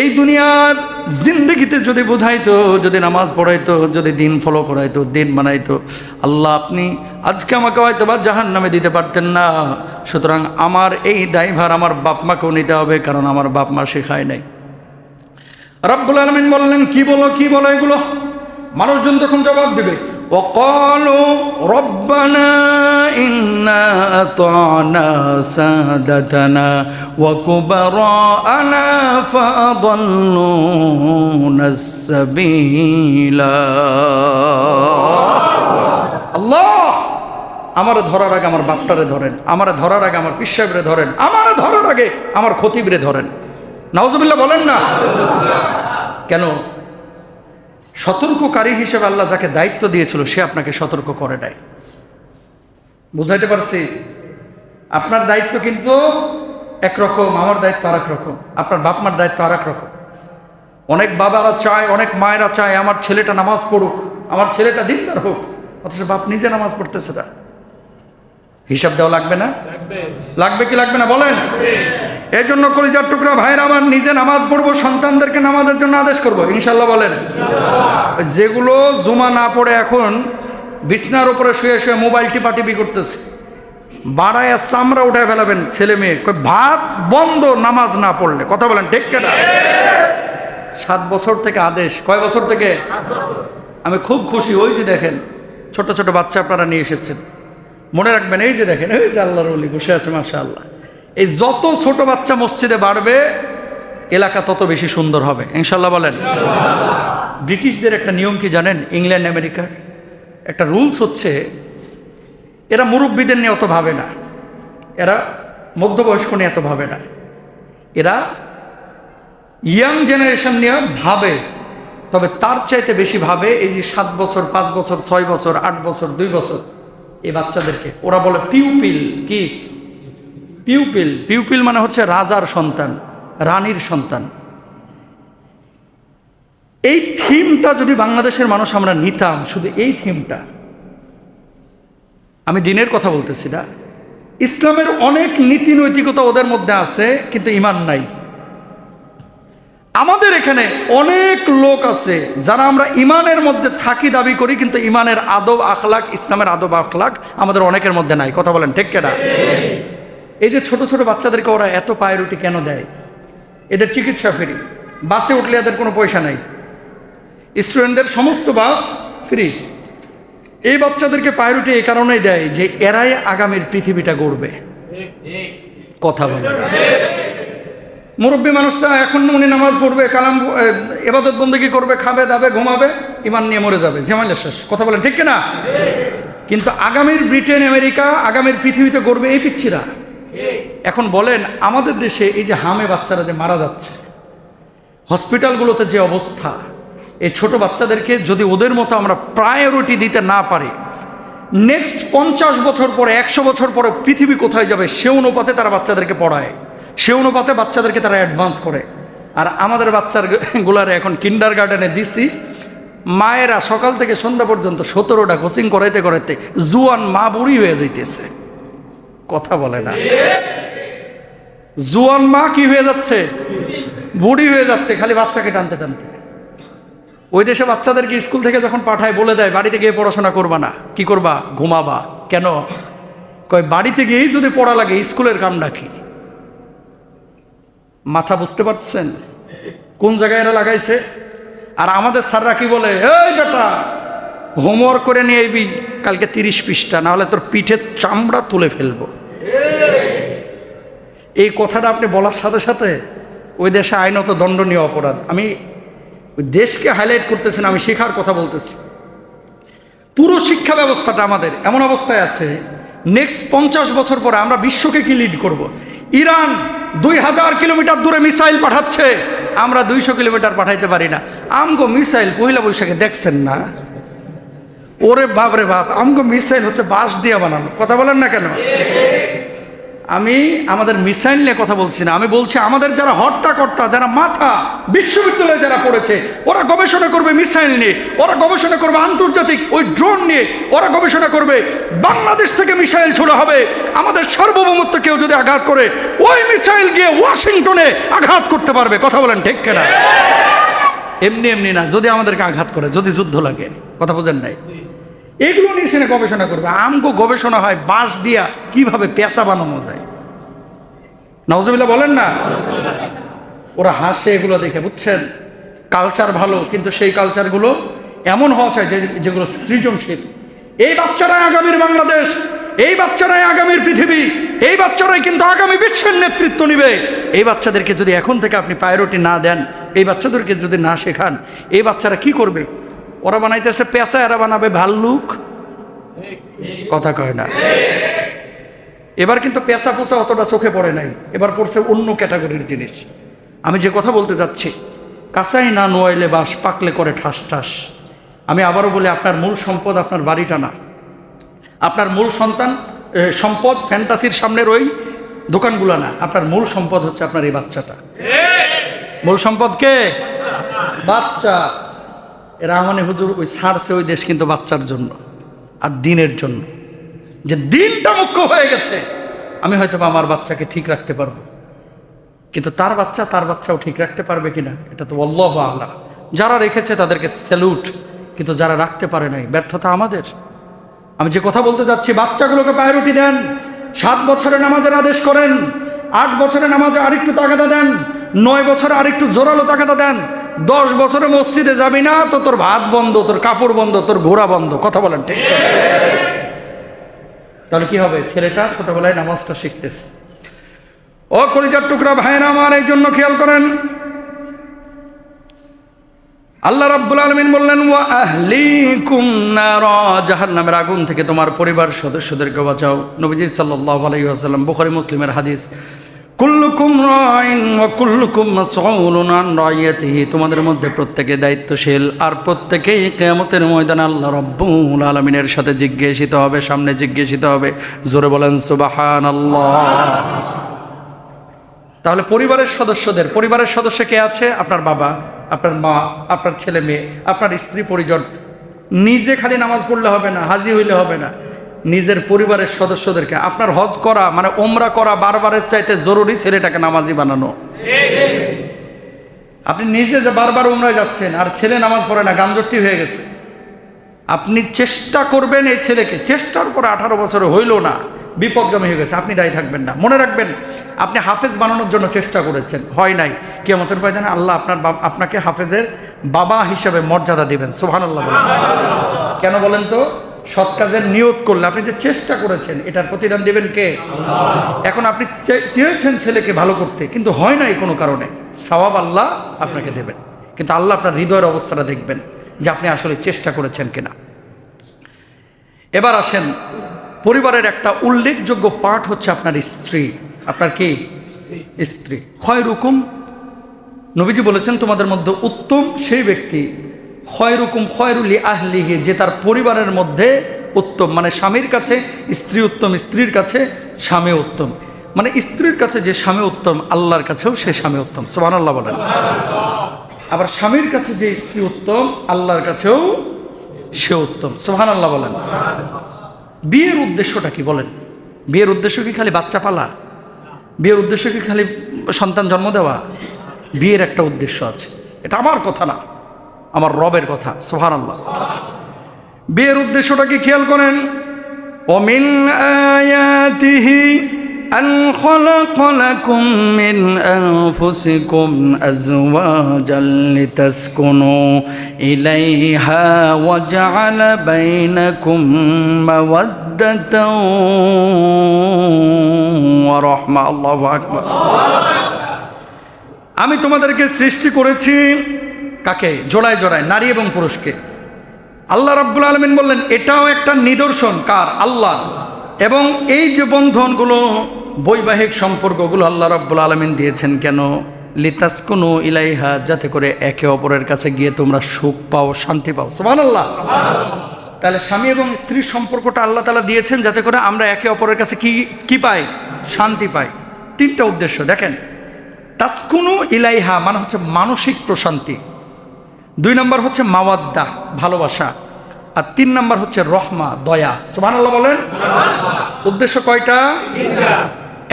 [SPEAKER 1] এই দুনিয়ার জিন্দগিতে যদি বুঝাইতো, যদি নামাজ পড়াইতো, যদি দিন ফলো করাইতো, দিন বানাইতো, আল্লাহ আপনি আজকে আমাকে হয়তো বা জাহান্নামে দিতে পারতেন না। সুতরাং আমার এই দায়ভার আমার বাপ মাকেও নিতে হবে, কারণ আমার বাপ মা শেখায় নাই। রাব্বুল আলামিন বললেন, কি বলো এগুলো? মানুষজন তখন জবাব দেবে, وقالوا ربنا إنا أطعنا سادتنا وكبراءنا فأضلونا السبيلا। আল্লাহ আমারে ধরার আগে আমার বাপটারে ধরেন, আমারে ধরার আগে আমার পিস সাহেবরে ধরেন, আমারে ধরার আগে আমার খতিবরে ধরেন। নাউজুবিল্লাহ বলেন না। কেন? সতর্ককারী হিসেবে আল্লাহ যাকে দায়িত্ব দিয়েছিল সে আপনাকে সতর্ক করে নাই। বুঝাইতে পারছি? আপনার দায়িত্ব কিন্তু একরকম, আমার দায়িত্ব আর এক রকম, আপনার বাপ মার দায়িত্ব আর এক রকম। অনেক বাবারা চায়, অনেক মায়েরা চায় আমার ছেলেটা নামাজ পড়ুক, আমার ছেলেটা দিনদার হোক, অথচ বাপ নিজে নামাজ পড়তেছে না। হিসাব দেওয়া লাগবে না? লাগবে কি লাগবে না বলেন? এই জন্য কলিজার টুকরা ভাইরা আমার, নিজে নামাজ পড়বো, সন্তানদেরকে নামাজের জন্য আদেশ করবো ইনশাল্লাহ বলেন। যেগুলো জুমা না পড়ে এখন বিছনার উপরে শুয়ে শুয়ে মোবাইল টিপাটিপি করতেছে, বাড়ায় চামড়া উঠায় ফেলাবেন ছেলে মেয়ে, ভাত বন্ধ নামাজ না পড়লে। কথা বলেন ঠিক কিনা? 7 বছর থেকে আদেশ। কয় বছর থেকে? আমি খুব খুশি। ওই যে দেখেন ছোট ছোট বাচ্চা আপনারা নিয়ে এসেছেন, মনে রাখবেন এই যে দেখেন, এই যে আল্লাহর ওলি বসে আছে মাশাআল্লাহ। এই যত ছোট বাচ্চা মসজিদে বাড়বে এলাকা তত বেশি সুন্দর হবে ইনশাল্লাহ বলেন। ব্রিটিশদের একটা নিয়ম কি জানেন? ইংল্যান্ড আমেরিকার একটা রুলস হচ্ছে, এরা মুরব্বীদের নিয়ে অত ভাবে না, এরা মধ্যবয়স্ক নিয়ে এত ভাবে না, এরা ইয়াং জেনারেশন নিয়ে ভাবে। তবে তার চাইতে বেশি ভাবে এই যে 7 বছর, 5 বছর, 6 বছর, 8 বছর, 2 বছর এই বাচ্চাদেরকে ওরা বলে পিউপিল। কি পিউপিল? পিউপিল মানে হচ্ছে রাজার সন্তান, রানীর সন্তান। এই থিমটা যদি বাংলাদেশের মানুষ আমরা নিতাম, শুধু এই থিমটা, আমি দিনের কথা বলতেছি না, ইসলামের অনেক নীতি নৈতিকতা ওদের মধ্যে আছে কিন্তু ঈমান নাই। আমাদের এখানে অনেক লোক আছে যারা আমরা ঈমানের মধ্যে থাকি দাবি করি, কিন্তু ঈমানের আদব আখলাক, ইসলামের আদব আখলাক আমাদের অনেকের মধ্যে নাই। কথা বলেন ঠিক কিনা? এই যে ছোট ছোট বাচ্চাদেরকে ওরা এত প্রায়োরিটি কেন দেয়? এদের চিকিৎসা ফ্রি, বাসে উঠলে এদের কোনো পয়সা নাই, স্টুডেন্টদের সমস্ত বাস ফ্রি। এই বাচ্চাদেরকে প্রায়োরিটি এই কারণেই দেয় যে এরাই আগামীর পৃথিবীটা গড়বে। কথা বলে মুরব্বী মানুষটা এখন উনি নামাজ পড়বে, কালাম ইবাদত বন্দেগী করবে, খাবে দাবে ঘুমাবে, ঈমান নিয়ে মরে যাবে, ঝামেলা শেষ। কথা বলেন ঠিক কিনা? কিন্তু আগামীর ব্রিটেন আমেরিকা, আগামীর পৃথিবীতে গড়বে এই পিচ্ছিরা। এখন বলেন আমাদের দেশে এই যে হামে বাচ্চারা যে মারা যাচ্ছে, হসপিটালগুলোতে যে অবস্থা, এই ছোট বাচ্চাদেরকে যদি ওদের মতো আমরা প্রায়োরিটি দিতে না পারি, নেক্সট 50 বছর পরে, 100 বছর পরে পৃথিবী কোথায় যাবে সে অনুপাতে তারা বাচ্চাদেরকে পড়ায়, সে অনুপাতে বাচ্চাদেরকে তারা অ্যাডভান্স করে। আর আমাদের বাচ্চাগুলারে এখন কিন্ডার গার্ডেনে দিছি, মায়েরা সকাল থেকে সন্ধ্যা পর্যন্ত 17টা কোচিং করাইতে করাইতে জুয়ান মা বুড়ি হয়ে যাইতেছে। কথা বলে না? জুয়ান মা কি হয়ে যাচ্ছে? বুড়ি হয়ে যাচ্ছে, খালি বাচ্চাকে টানতে টানতে। ওই দেশে বাচ্চাদেরকে স্কুল থেকে যখন পাঠায় বলে দেয় বাড়িতে গিয়ে পড়াশোনা করবা না, কি করবা? ঘুমাবা। কেন? কয় বাড়িতে গিয়েই যদি পড়া লাগে স্কুলের কামটা কি? মাথা বুঝতে পারছেন কোন জায়গায় এরা লাগাইছে? আর আমাদের স্যাররা কি বলে, এই বেটা হোমওয়ার্ক করে নিয়ে আইবি কালকে 30 পৃষ্ঠা, না হলে তোর পিঠের চামড়া তুলে ফেলবো। এই কথাটা আপনি বলার সাথে সাথে ওই দেশে আইনত দণ্ডনীয় অপরাধ। আমি ওই দেশকে হাইলাইট করতেছি না, আমি শেখার কথা বলতেছি। পুরো শিক্ষা ব্যবস্থাটা আমাদের এমন অবস্থায় আছে, নেক্সট 50 বছর পরে আমরা বিশ্বকে কি লিড করব? ইরান 2000 কিলোমিটার দূরে মিসাইল পাঠাচ্ছে, আমরা 200 কিলোমিটার পাঠাইতে পারি না। আমগো মিসাইল পহিলা বৈশাখে দেখছেন না? ওরে বাপ রে বাপ, আমগো মিসাইল হচ্ছে বাঁশ দিয়ে বানানো। কথা বলেন না কেন? আমি আমাদের মিসাইল নিয়ে কথা বলছি না, আমি বলছি আমাদের যারা হর্তাকর্তা, যারা মাথা, বিশ্ববিদ্যালয়ে যারা পড়েছে, ওরা গবেষণা করবে মিসাইল নিয়ে, ওরা গবেষণা করবে আন্তর্জাতিক ওই ড্রোন নিয়ে, ওরা গবেষণা করবে বাংলাদেশ থেকে মিসাইল ছোড়া হবে, আমাদের সার্বভৌমত্ব কেউ যদি আঘাত করে ওই মিসাইল গিয়ে ওয়াশিংটনে আঘাত করতে পারবে। কথা বলেন ঠিক কিনা? এমনি এমনি না, যদি আমাদেরকে আঘাত করে, যদি যুদ্ধ লাগে। কথা বোঝেন নাই? এগুলো নিয়ে সেখানে গবেষণা করবে। আমগো গবেষণা হয় বাঁশ দিয়া কিভাবে পেঁচা বানানো যায়। নাউজুবিল্লাহ বলেন না? ওরা হাসে এগুলো দেখে, বুঝছেন? কালচার ভালো, কিন্তু সেই কালচারগুলো এমন হওয়া চাই যেগুলো সৃজনশীল। এই বাচ্চারাই আগামীর বাংলাদেশ, এই বাচ্চারাই আগামীর পৃথিবী, এই বাচ্চারাই কিন্তু আগামী বিশ্বের নেতৃত্ব নিবে। এই বাচ্চাদেরকে যদি এখন থেকে আপনি প্রায়োরিটি না দেন, এই বাচ্চাদেরকে যদি না শেখান, এই বাচ্চারা কি করবে? ওরা বানাইতেছে পেঁচা, এরা বানাবে ভাল্লুক। কথা কয় না? এবার কিন্তু পেঁচা পোচা অতটা চোখে পড়ে নাই, এবার পড়ছে অন্য ক্যাটাগরির জিনিস। আমি যে কথা বলতে যাচ্ছি, কাঁচাই না নোয়াইলে বাস, পাকলে করে ঠাস ঠাস। আমি আবারও বলি, আপনার মূল সম্পদ আপনার বাড়িটা না, আপনার মূল সম্পদ ফ্যান্টাসির সামনের ওই দোকানগুলো না, আপনার মূল সম্পদ হচ্ছে আপনার এই বাচ্চাটা। মূল সম্পদ কে? বাচ্চা। রাহমানি হুজুর ওই ছাড়ছে ওই দেশ কিন্তু বাচ্চার জন্য আর দিনের জন্য। যে দিনটা মুখ্য হয়ে গেছে, আমি হয়তো আমার বাচ্চাকে ঠিক রাখতে পারবো, কিন্তু তার বাচ্চাও ঠিক রাখতে পারবে কিনা এটা তো আল্লাহু আ'লাম। যারা রেখেছে তাদেরকে স্যালুট, কিন্তু যারা রাখতে পারে নাই, ব্যর্থতা আমাদের। আমি যে কথা বলতে যাচ্ছি, বাচ্চাগুলোকে প্রায়োরিটি দেন। 7 বছরে নামাজের আদেশ করেন, 8 বছরে নামাজে আরেকটু তাগাদা দেন, 9 বছরে আরেকটু জোরালো তাগাদা দেন। 10 বছরে মসজিদে যাবি না তো তোর ভাত বন্ধ, তোর কাপড় বন্ধ, তোর ঘোরা বন্ধ। কথা বলেন ঠিক? তাহলে কি হবে? ছেলেটা ছোটবেলায় নামাজটা শিখতেছে। ও কলিজার টুকরা ভাইরা আমার, এই জন্য খেয়াল করেন, আল্লাহ রাব্বুল আলামিন বললেন, ওয়া আহলিকুম নারা, জাহান্নামের আগুন থেকে তোমার পরিবার সদস্যদেরকে বাঁচাও। নবীজি সাল্লাল্লাহু আলাইহি ওয়াসাল্লাম, বুখারী মুসলিমের হাদিস, কুল্লুকুম রাইন ওয়া কুল্লুকুম মাসউলুন আন রাইয়াতিহি, তোমাদের মধ্যে প্রত্যেকে দায়িত্বশীল আর প্রত্যেকেই কিয়ামতের ময়দানে আল্লাহ রাব্বুল আলামিনের সাথে জিজ্ঞাসিত হবে, সামনে জিজ্ঞাসিত হবে। জোরে বলেন সুবহানাল্লাহ। তাহলে পরিবারের সদস্য কে আছে? আপনার বাবা, আপনার মা, আপনার ছেলে মেয়ে, আপনার স্ত্রী পরিজন। নিজে খালি নামাজ পড়লে হবে না, হাজি হইলে হবে না, নিজের পরিবারের সদস্যদেরকে। আপনার হজ করা মানে ওমরা করা বারবারের চাইতে জরুরি ছেলেটাকে নামাজি বানানো। আপনি নিজে যে বারবার ওমরায় যাচ্ছেন আর ছেলে নামাজ পড়ে না, গামজট্টি হয়ে গেছে। আপনি চেষ্টা করবেন এই ছেলেকে, চেষ্টার পরে 18 বছর হইল না, বিপদগামী হয়ে গেছে, আপনি দায়ী থাকবেন না। মনে রাখবেন, আপনি হাফেজ বানানোর জন্য চেষ্টা করেছেন, হয় নাই, কিয়ামতের ময়দানে আল্লাহ আপনাকে হাফেজের বাবা হিসেবে মর্যাদা দিবেন। সুবহানাল্লাহ বলেন। কেন বলেন তো? সৎ কাজের নিয়ত করলে, আপনি যে চেষ্টা করেছেন এটার প্রতিদান দিবেন কে? এখন আপনি চেয়েছেন ছেলেকে ভালো করতে, কিন্তু হয় নাই কোনো কারণে, সওয়াব আল্লাহ আপনাকে দেবেন, কিন্তু আল্লাহ আপনার হৃদয়ের অবস্থাটা দেখবেন যে আপনি আসলে চেষ্টা করেছেন কিনা। এবার আসেন, পরিবারের একটা উল্লেখযোগ্য পার্ট হচ্ছে আপনার স্ত্রী। আপনার কি? স্ত্রী। খয়রুকুম, নবীজি বলেছেন তোমাদের মধ্যে উত্তম সেই ব্যক্তি, খয়রুকুম খয়রুলি আহলিহি, যে তার পরিবারের মধ্যে উত্তম। মানে স্বামীর কাছে স্ত্রী উত্তম, স্ত্রীর কাছে স্বামী উত্তম। মানে স্ত্রীর কাছে যে স্বামী উত্তম, আল্লাহর কাছেও সে স্বামী উত্তম। সুবহানাল্লাহ বলেন। আবার স্বামীর কাছে যে স্ত্রী উত্তম, আল্লাহর কাছেও সে উত্তম। সুবহানাল্লাহ বলেন। বিয়ের উদ্দেশ্যটা কি বলেন? বিয়ের উদ্দেশ্য কি খালি বাচ্চা পালা? বিয়ের উদ্দেশ্য কি খালি সন্তান জন্ম দেওয়া? বিয়ের একটা উদ্দেশ্য আছে, এটা আমার কথা না, আমার রবের কথা। সুবহানাল্লাহ। বিয়ের উদ্দেশ্যটা কি খেয়াল করেন। ওমিন আয়াতিহি আন খালাকা লাকুম মিন আনফুসিকুম আজওয়াজান লিতাসকুনু ইলাইহা ওয়া জাআলা বাইনাকুম মাওয়াদ্দাতাও ওয়া রাহমা। আল্লাহু আকবার। আমি তোমাদেরকে সৃষ্টি করেছি কাকে? জোড়ায় জোড়ায়, নারী এবং পুরুষকে। আল্লাহ রাব্বুল আলামিন বললেন এটাও একটা নিদর্শন। কার? আল্লাহ। এবং এই যে বন্ধনগুলো, বৈবাহিক সম্পর্কগুলো আল্লাহ রাব্বুল আলামিন দিয়েছেন কেন? লিতাসকুনু ইলাইহা, যাতে করে একে অপরের কাছে গিয়ে তোমরা সুখ পাও, শান্তি পাও। সুবহানাল্লাহ। তাহলে স্বামী এবং স্ত্রীর সম্পর্কটা আল্লাহ তাআলা দিয়েছেন যাতে করে আমরা একে অপরের কাছে কি পাই? শান্তি পাই। 3টা উদ্দেশ্য দেখেন। তাসকুনু ইলাইহা মানে হচ্ছে মানসিক প্রশান্তি, 2 নম্বর হচ্ছে মাওয়াদ্দা, ভালোবাসা, আর 3 নম্বর হচ্ছে রহমা, দয়া। সুবহানাল্লাহ বলেন। উদ্দেশ্য কয়টা? 3টা।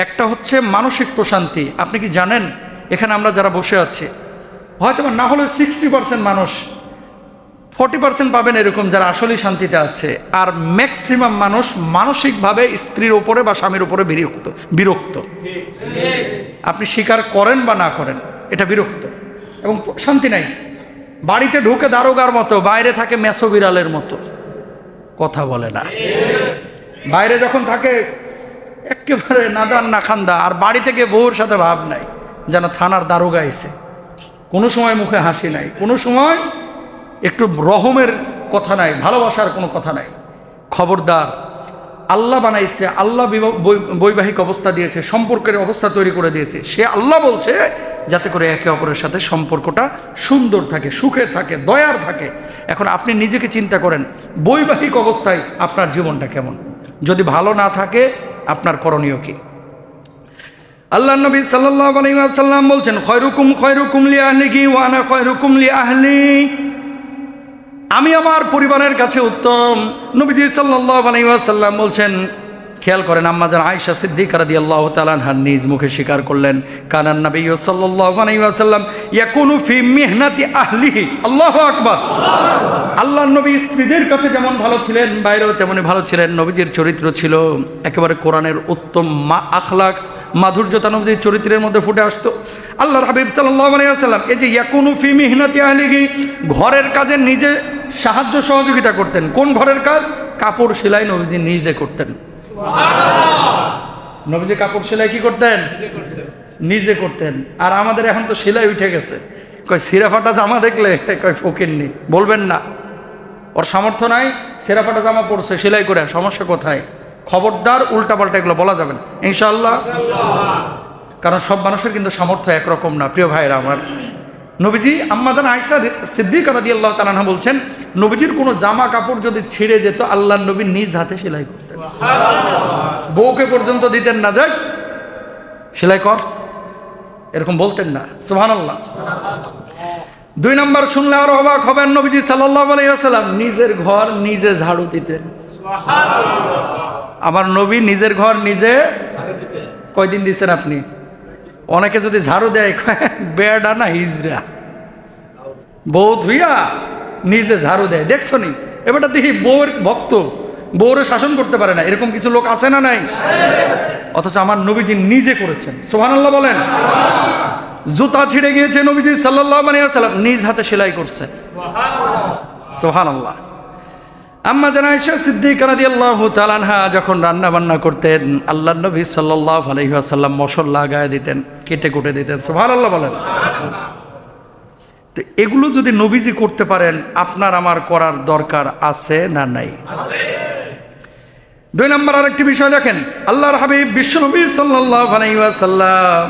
[SPEAKER 1] একটা হচ্ছে মানসিক প্রশান্তি। আপনি কি জানেন, এখানে আমরা যারা বসে আছি, হয়তো না হলে 60% মানুষ, 40% পাবেন এরকম যারা আসলেই শান্তিতে আছে, আর ম্যাক্সিমাম মানুষ মানসিকভাবে স্ত্রীর উপরে বা স্বামীর উপরে বিরক্ত। আপনি স্বীকার করেন বা না করেন, এটা বিরক্ত এবং শান্তি নাই। বাড়িতে ঢুকে দারোগার মতো, বাইরে থাকে মেসো বিড়ালের মতো, কথা বলে না। বাইরে যখন থাকে একেবারে নাদান না খান্দা, আর বাড়ি থেকে বউর সাথে ভাব নাই, যেন থানার দারোগা এসে। কোনো সময় মুখে হাসি নাই, কোনো সময় একটু রহমের কথা নাই, ভালোবাসার কোনো কথা নাই। খবরদার, আল্লাহ বানাইছে, আল্লাহ বৈবাহিক অবস্থা দিয়েছে, সম্পর্কের অবস্থা তৈরি করে দিয়েছে। সে আল্লাহ বলছে যাতে করে একে অপরের সাথে সম্পর্কটা সুন্দর থাকে, সুখে থাকে, দয়ার থাকে। এখন আপনি নিজেকে চিন্তা করেন, বৈবাহিক অবস্থায় আপনার জীবনটা কেমন? যদি ভালো না থাকে আপনার করণীয় কি? আল্লাহ নবী সাল্লাল্লাহু আলাইহি ওয়াসাল্লাম বলছেন, খয়রুকুম খয়রুকুম লি আহলিহি ওয়া আনা খয়রুকুম লি আহলি। আমি আমার পরিবারের কাছে উত্তম। নবীজি সাল্লাল্লাহু আলাইহি ওয়াসাল্লাম বলছেন, খেয়াল করেন, আম্মা জান আয়েশা সিদ্দিকা রাদিয়াল্লাহু তাআলা আনহা নিজ মুখে স্বীকার করলেন, কানান নবী সাল্লাল্লাহু আলাইহি ওয়াসাল্লাম ইয়াকুনু ফি মিহনাতি আহলিহি। আল্লাহু আকবার। আল্লাহর নবী স্ত্রীদের কাছে যেমন ভালো ছিলেন, বাইরেও তেমনি ভালো ছিলেন। নবীজির চরিত্র ছিল একেবারে কোরআনের উত্তম আখলাক, মাধুর্যতা নবীজির চরিত্রের মধ্যে ফুটে আসতো। আল্লাহর হাবিব সাল্লাল্লাহু আলাইহি ওয়াসাল্লাম এই যে ইয়াকুনু ফি মিহনাতি আহলিহি, ঘরের কাজে নিজে সাহায্য সহযোগিতা করতেন। কোন ঘরের কাজ? কাপড় সেলাই নবীজি নিজে করতেন। নবীজি কাপড় সেলাই কি করতেন? নিজে করতেন। আর আমাদের এখন তো সেলাই উঠে গেছে, কয় ছিঁড়া ফাটা জামা দেখলে কয় ফকিরনি। বলবেন না, ওর সামর্থ্য নাই, ছেঁড়া ফাটা জামা পরছে, সেলাই করে, সমস্যা কোথায়? খবরদার উল্টাপাল্টা এগুলো বলা যাবে না ইনশাআল্লাহ। কারণ সব মানুষের কিন্তু সামর্থ্য একরকম না। প্রিয় ভাইরা আমার, নবীজি আম্মা জান আয়েশা সিদ্দিকা রাদিয়াল্লাহু তাআলা আনহা বলছেন, নবীজির কোনো জামা কাপড় যদি ছিঁড়ে যেত আল্লাহর নবী নিজ হাতে সেলাই করতেন। বউকে পর্যন্ত দিতেন না, যাক সেলাই কর, এরকম বলতেন না। সুবহানাল্লাহ। 2 নম্বর শুনলে আরো অবাক হবেন, নবীজি সাল্লাল্লাহু আলাইহি ওয়াসাল্লাম নিজের ঘর নিজে ঝাড়ু দিতেন। আমার নবী নিজের ঘর নিজে কয়দিন দিয়েছেন আপনি? অনেকে যদি ঝাড়ু দেয় বেড়া না হিজরা, বউ ধুইয়া নিজে ঝাড়ু দেয়, দেখছো নি? এবারটা দেখি বউর ভক্ত, বউরে শাসন করতে পারে না, এরকম কিছু লোক আছে না নাই? অথচ আমার নবীজি নিজে করেছেন। সুবহানাল্লাহ বলেন। জুতা ছিঁড়ে গিয়েছে, নবীজি সাল্লাল্লাহু আলাইহি ওয়াসাল্লাম নিজ হাতে সেলাই করছে। সুবহানাল্লাহ। আম্মা জান আয়েশা সিদ্দিকা রাদিয়াল্লাহু তাআলা আনহা যখন রান্না বান্না করতেন, আল্লাহর নবী সাল্লাল্লাহু আলাইহি ওয়াসাল্লাম মশলা লাগায় দিতেন, কেটে কুটে দিতেন। সুবহানাল্লাহ বলেন। তো এগুলো যদি নবীজি করতে পারেন, আপনার আমার করার দরকার আছে না নাই? আছে। 2 নম্বর আরেকটি বিষয় দেখেন, আল্লাহর হাবিব বিশ্বনবী সাল্লাল্লাহু আলাইহি ওয়াসাল্লাম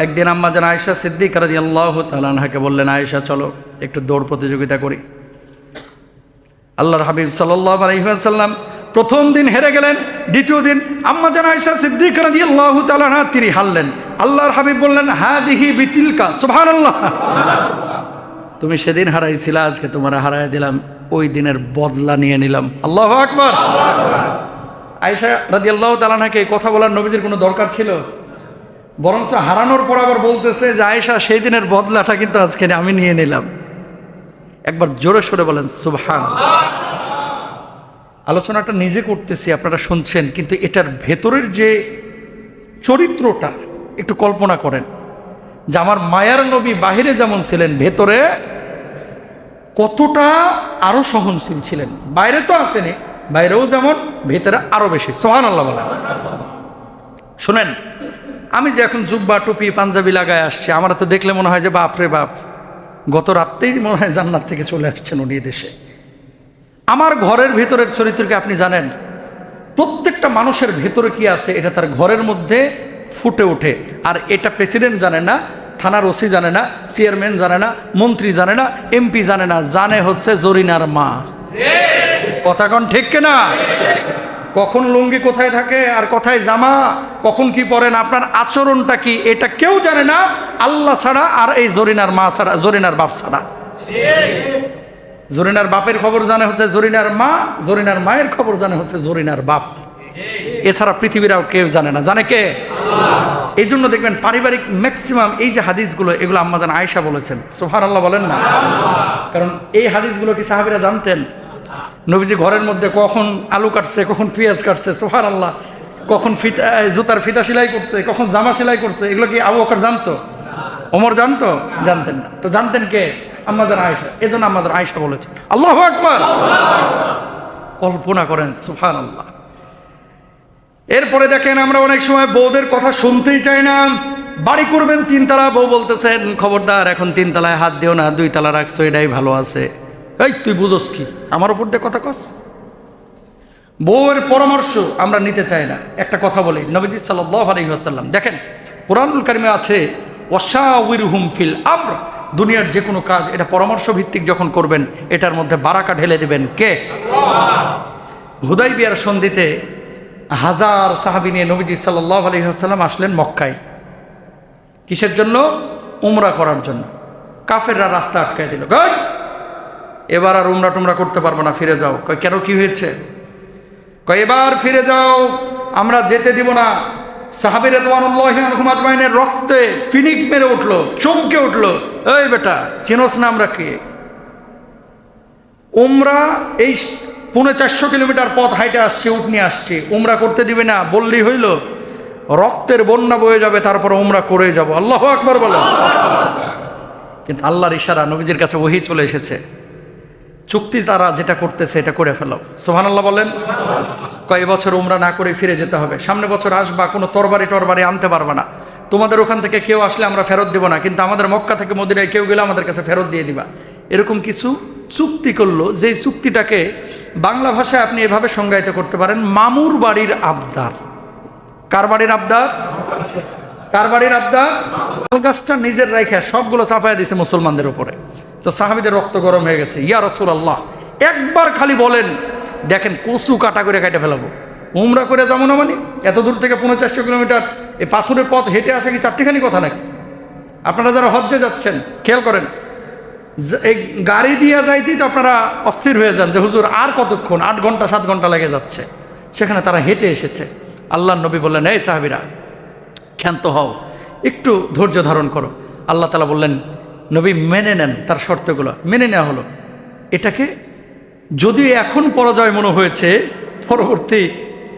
[SPEAKER 1] একদিন আম্মা জান আয়েশা সিদ্দিকা রাদিয়াল্লাহু তাআলা আনহাকে বললেন, আয়েশা চলো একটু দৌড় প্রতিযোগিতা করি। আল্লাহর হাবিব সাল্লাল্লাহু আলাইহি ওয়াসাল্লাম প্রথম দিন হেরে গেলেন, দ্বিতীয় দিন আম্মা জান আয়েশা সিদ্দিকা রাদিয়াল্লাহু তাআলা আনহা তিনি হারলেন। আল্লাহর হাবিব বললেন, হাদিহি বিতিলকা। সুবহানাল্লাহ। তুমি সেদিন হারাইছিলা, আজকে তোমার হারাই দিলাম, ওই দিনের বদলা নিয়ে নিলাম। আল্লাহু আকবার। আয়েশা রাদিয়াল্লাহু তাআলা আনহাকে এই কথা বলার নবীজির কোনো দরকার ছিল? বরঞ্চ হারানোর পর আবার বলতেছে যে আয়েশা সেই দিনের বদলাটা কিন্তু আজকে আমি নিয়ে নিলাম। একবার জোরে সরে বলেন সুবহানাল্লাহ। আলোচনাটা নিজে করতেছি, আপনারা শুনছেন, কিন্তু এটার ভেতরের যে চরিত্রটা একটু কল্পনা করেন, যে আমার মায়ার নবী বাহিরে যেমন ছিলেন, ভেতরে কতটা আরো সহনশীল ছিলেন। বাইরে তো আসেনি, বাইরেও যেমন, ভেতরে আরো বেশি। সুবহানাল্লাহ বলেন। শুনেন, আমি যে এখন জুব্বা টুপি পাঞ্জাবি লাগায় আসছি, আমার তো দেখলে মনে হয় যে বাপ রে বাপ, গত রাত্রেই মনে হয় জান্নাত থেকে চলে আসছেন উনি দেশে। আমার ঘরের ভেতরের চরিত্রকে আপনি জানেন? প্রত্যেকটা মানুষের ভেতরে কি আছে এটা তার ঘরের মধ্যে ফুটে ওঠে। আর এটা প্রেসিডেন্ট জানে না, থানার ওসি জানে না, চেয়ারম্যান জানে না, মন্ত্রী জানে না, এমপি জানে না, জানে হচ্ছে জরিনার মা। কথা কোন ঠিক কিনা? কখন লুঙ্গি কোথায় থাকে আর কোথায় জামা, কখন কি পরেন, আপনার আচরণটা কি, এটা কেউ জানে না আল্লাহ ছাড়া, আর এই জরিনার মা ছাড়া, জরিনার বাপ ছাড়া। জরিনার বাপের খবর জানে হচ্ছে জরিনার মা, জরিনার মায়ের খবর জানে হচ্ছে জরিনার বাপ। এছাড়া পৃথিবীর আর কেউ জানে না। জানে কে? আল্লাহ। এই জন্য দেখবেন পারিবারিক ম্যাক্সিমাম এই যে হাদিসগুলো, এগুলো আম্মা জান আয়েশা বলেছেন। সুবহানাল্লাহ বলেন না? কারণ এই হাদিসগুলো কি সাহাবীরা জানতেন? নবীজি ঘরের মধ্যে কখন আলু কাটছে, কখন পেঁয়াজ কাটছে, সুবহানাল্লাহ, কখন ফিতা, জুতার ফিতা সেলাই করছে, কখন জামা সেলাই করছে, এগুলো কি আবু বকর জানতো? ওমর জানতো? জানতেন না। তো জানতেন কে? আম্মা জান আয়েশা। এজন্য আম্মা জান আয়েশা বলেছেন। আল্লাহু আকবার। কল্পনা করেন, সুবহানাল্লাহ। এরপরে দেখেন, আমরা অনেক সময় বউদের কথা শুনতেই চাই না। বাড়ি করবেন 3 তলা, বউ বলতেছেন খবরদার এখন 3 তলায় হাত দিও না, 2 তলা রাখছো, এটাই ভালো আছে। এই তুই বুঝোস কি, আমার উপর দিয়ে কথা কস? বউয়ের পরামর্শ আমরা নিতে চাই না। একটা কথা বলি, নবীজি সাল্লাল্লাহু আলাইহি ওয়াসাল্লাম দেখেন কুরআনুল কারিমে আছে ওয়াশাউিরহুম ফিল আমর, দুনিয়ার যে কোনো কাজ এটা পরামর্শ ভিত্তিক যখন করবেন এটার মধ্যে বারাকা ঢেলে দিবেন কে? আল্লাহ। হুদাইবিয়ার সন্ধিতে 1000 সাহাবী নিয়ে নবীজি সাল্লাল্লাহু আলাইহি ওয়াসাল্লাম আসলেন মক্কায়। কিসের জন্য? উমরা করার জন্য। কাফেররা রাস্তা আটকায় দিল, এবার আর উমরা টুমরা করতে পারবো না, ফিরে যাও। কয় কেন, কি হয়েছে? কয় এবার ফিরে যাও, আমরা যেতে দিব না। সাহাবী রাদিয়াল্লাহু আনহুম আজমাইনের রক্তে ফিনিক মেরে উঠলো, চমকে উঠলো, এই বেটা চিনোস না আমরা কে? উমরা এই 450 কিলোমিটার পথ হাইটে আসছে, উট নিয়ে আসছে, উমরা করতে দিবে না বললেই হইল? রক্তের বন্যা বয়ে যাবে, তারপর উমরা করে যাব। আল্লাহু আকবার বলেন। কিন্তু আল্লাহর ইশারা, নবীজির কাছে ওহী চলে এসেছে, চুক্তি তারা যেটা করতেছে এটা করে ফেলো। সুবহানাল্লাহ বলেন। কয় বছর উমরা না করে ফিরে যেতে হবে, সামনে বছর আসবা, কোনো তরবারি আনতে পারবা না, তোমাদের ওখান থেকে কেউ আসলে আমরা ফেরত দেব না, কিন্তু আমাদের মক্কা থেকে মদিনায় কেউ গেলে আমাদের কাছে ফেরত দিয়ে দিবা। এরকম কিছু চুক্তি করলো, যেই চুক্তিটাকে বাংলা ভাষায় আপনি এভাবে সংজ্ঞায়িত করতে পারেন, মামুর বাড়ির আবদার। কার বাড়ির আবদার? কার বাড়ির আবদার? গাছটা নিজের রেখে সবগুলো চাপায় দিয়েছে মুসলমানদের উপরে। তো সাহাবীদের রক্ত গরম হয়ে গেছে, ইয়া রাসূলুল্লাহ একবার খালি বলেন, দেখেন কচু কাটা করে কেটে ফেলাবো, উমরা করে যাবো না মানে? এত দূর থেকে 450 কিলোমিটার এই পাথরের পথ হেঁটে আসা কি চারটিখানি কথা নাকি? আপনারা যারা হজ্জে যাচ্ছেন খেয়াল করেন, এই গাড়ি দিয়ে যাইতেই তো আপনারা অস্থির হয়ে যান যে হুজুর আর কতক্ষণ, 8 ঘন্টা 7 ঘন্টা লেগে যাচ্ছে। সেখানে তারা হেঁটে এসেছে। আল্লাহর নবী বললেন, এই সাহাবীরা ক্ষান্ত হও, একটু ধৈর্য ধারণ করো। আল্লাহ তাআলা বললেন, নবী মেনে নেন, তার শর্তগুলো মেনে নেওয়া হলো। এটাকে যদিও এখন পরাজয় মনে হয়েছে, পরবর্তী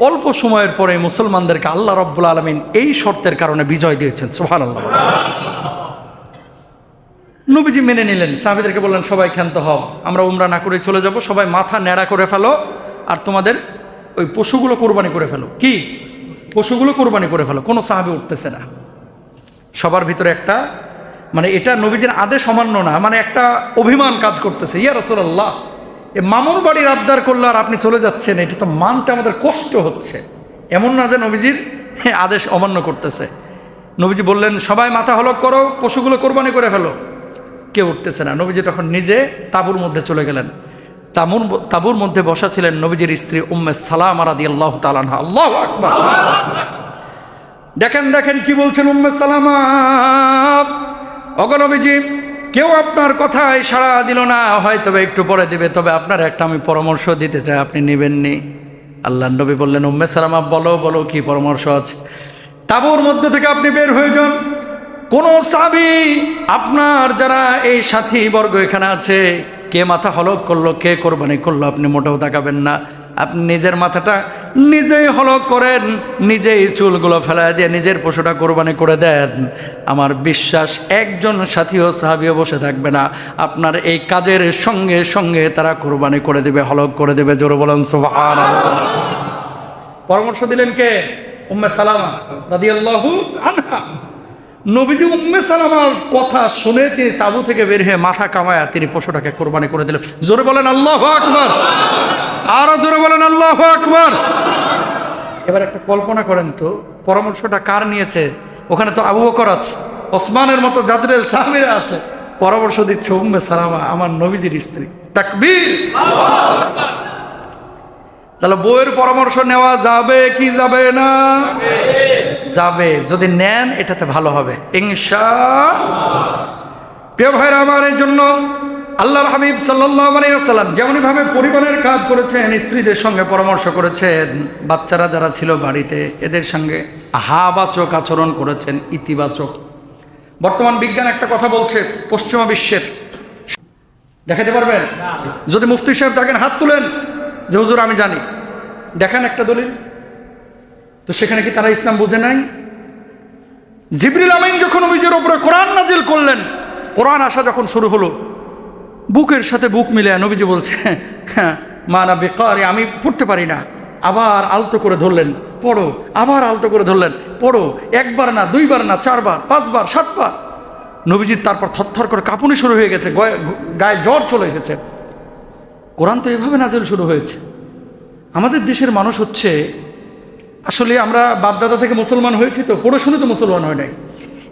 [SPEAKER 1] অল্প সময়ের পরে মুসলমানদেরকে আল্লাহ রাব্বুল আলামিন এই শর্তের কারণে বিজয় দিয়েছেন। সুবহানাল্লাহ। নবীজি মেনে নিলেন, সাহাবীদেরকে বললেন, সবাই ক্ষান্ত হও, আমরা উমরা না করে চলে যাব, সবাই মাথা ন্যাড়া করে ফেলো, আর তোমাদের ওই পশুগুলো কোরবানি করে ফেলো। কি পশুগুলো কোরবানি করে ফেলো। কোনো সাহাবী উঠতেছে না। সবার ভিতরে একটা মানে এটা নবীজির আদেশ অমান্য না, মানে একটা অভিমান কাজ করতেছে। ইয়া রাসূলুল্লাহ, এ মামুর বাড়ির আবদার করলো আর আপনি চলে যাচ্ছেন, এটা তো মানতে আমাদের কষ্ট হচ্ছে। এমন না যে নবীজির আদেশ অমান্য করতেছে। নবীজি বললেন, সবাই মাথা হলক করো, পশুগুলো কোরবানি করে ফেলো। কেউ উঠতেছে না। নবীজি তখন নিজে তাঁবুর মধ্যে চলে গেলেন। তাঁবুর মধ্যে বসা ছিলেন নবীজির স্ত্রী উম্মে সালামা রাদিয়াল্লাহু তাআলা আনহা। আল্লাহু আকবার। দেখেন দেখেন কি বলছেন উম্মে সালামা, ওগো নবীজি, কেউ আপনার কথায় সাড়া দিল না, হয়তো একটু পরে দিবে, তবে আপনার একটা আমি পরামর্শ দিতে চাই, আপনি নেবেননি? আল্লাহর নবী বললেন, উম্মে সালামা বলো বলো, কি পরামর্শ আছে? তাঁবুর মধ্যে থেকে আপনি বের হয়ে যান, কোন সাহাবী আপনার যারা এই সাথী বর্গ এখানে আছে, কে মাথা হলক করলো, কে কোরবানি করলো, আপনি মোটেও তাকাবেন না। আপনি নিজের মাথাটা নিজেই হলক করেন, নিজেই চুলগুলো ফেলা দিয়ে নিজের পশুটা কোরবানি করে দেন। আমার বিশ্বাস একজন সাথীও সাহাবীও বসে থাকবে না, আপনার এই কাজের সঙ্গে সঙ্গে তারা কোরবানি করে দেবে, হলক করে দেবে। জোরে বলেন সুবহানাল্লাহ। পরামর্শ দিলেন কে? উম্মে সালামা রাদিয়াল্লাহু আনহা। নবীজি উম্মে সালামার কথা শুনে তিনি তাঁবু থেকে বের হয়ে মাথা কামায়া তিনি পশুটাকে কোরবানি করে দিলেন। জোরে বলেন আল্লাহু আকবার। আরো জোরে বলেন আল্লাহু আকবার। এবার একটা কল্পনা করেন তো, পরামর্শটা কার নিয়েছে? ওখানে তো আবু বকর আছে, ওসমানের মতো জাদরেল সাহাবীরা আছে, পরামর্শ দিচ্ছে উম্মে সালামা, আমার নবীজির স্ত্রী। তাকবীর। তাহলে বউয়ের পরামর্শ নেওয়া যাবে কি যাবে না? যাবে। যদি নেন এটাতে ভালো হবে ইনশাআল্লাহ। প্রিয় ভাইরা আমার, এই জন্য আল্লাহর হাবিব সাল্লাল্লাহু আলাইহি ওয়াসাল্লাম যেমনভাবে পরিবারের কাজ করেছেন, স্ত্রীদের সঙ্গে পরামর্শ করেছেন, বাচ্চারা যারা ছিল বাড়িতে এদের সঙ্গে হাবাচক আচরণ করেছেন, ইতিবাচক। বর্তমান বিজ্ঞান একটা কথা বলছে, পশ্চিমা বিশ্বের, দেখাতে পারবেন? যদি মুফতি সাহেব থাকেন হাত তুলেন যে হুজুর আমি জানি, দেখান একটা দলিল। তো সেখানে কি তারা ইসলাম বুঝে নাই? জিবরিল আমিন যখন নবীজির উপরে কোরআন নাজিল করলেন, কোরআন আসা যখন শুরু হলো, বুকের সাথে বুক মিলে নবীজি বলছে, হ্যাঁ মানা বেকারি, আমি পড়তে পারি না। আবার আলতো করে ধরলেন, পড়ো। আবার আলতো করে ধরলেন, পড়ো। একবার না, দুইবার না, 4 বার, 5 বার, 7 বার। নবীজির তারপর থরথর করে কাঁপুনি শুরু হয়ে গেছে, গায়ে জ্বর চলে এসেছে। কোরআন তো এভাবে নাজিল শুরু হয়েছে। আমাদের দেশের মানুষ হচ্ছে, আসলে আমরা বাপদাদা থেকে মুসলমান হয়েছি, তো পড়াশুনো তো মুসলমান হয় নাই।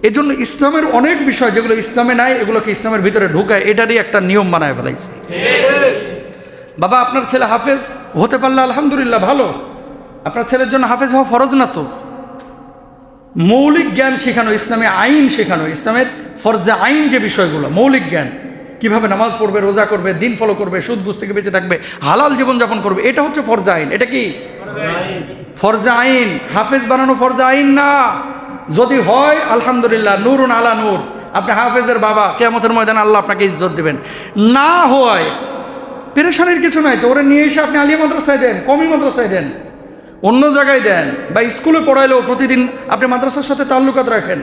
[SPEAKER 1] এই জন্য ইসলামের অনেক বিষয় যেগুলো ইসলামে নাই, এগুলোকে ইসলামের ভিতরে ঢুকায়, এটারই একটা নিয়ম বানায় ফেলাইছে। বাবা, আপনার ছেলে হাফেজ হতে পারলে আলহামদুলিল্লাহ ভালো, আপনার ছেলের জন্য হাফেজ হওয়া ফরজ না তো। মৌলিক জ্ঞান শেখানো, ইসলামে আইন শেখানো, ইসলামের ফরজে আইন যে বিষয়গুলো, মৌলিক জ্ঞান, কিভাবে নামাজ পড়বে, রোজা করবে, দিন ফলো করবে, সুদ ঘুষ থেকে বেঁচে থাকবে, হালাল জীবনযাপন করবে, এটা হচ্ছে ফরজে আইন। এটা কি ফরজে আইন? হাফেজ বানানো ফরজে আইন না। যদি হয় আলহামদুলিল্লাহ, নূরুন আলা নূর, আপনি হাফেজের বাবা, কিয়ামতের ময়দানে আল্লাহ আপনাকে ইজ্জত দেবেন। না হয় পেরেশানির কিছু নাই তো, ওরা নিয়ে এসে আপনি আলিয়া মাদ্রাসায় দেন, কমি মাদ্রাসায় দেন, অন্য জায়গায় দেন, বা স্কুলে পড়াইলেও প্রতিদিন আপনি মাদ্রাসার সাথে তাল্লুকাত রাখেন।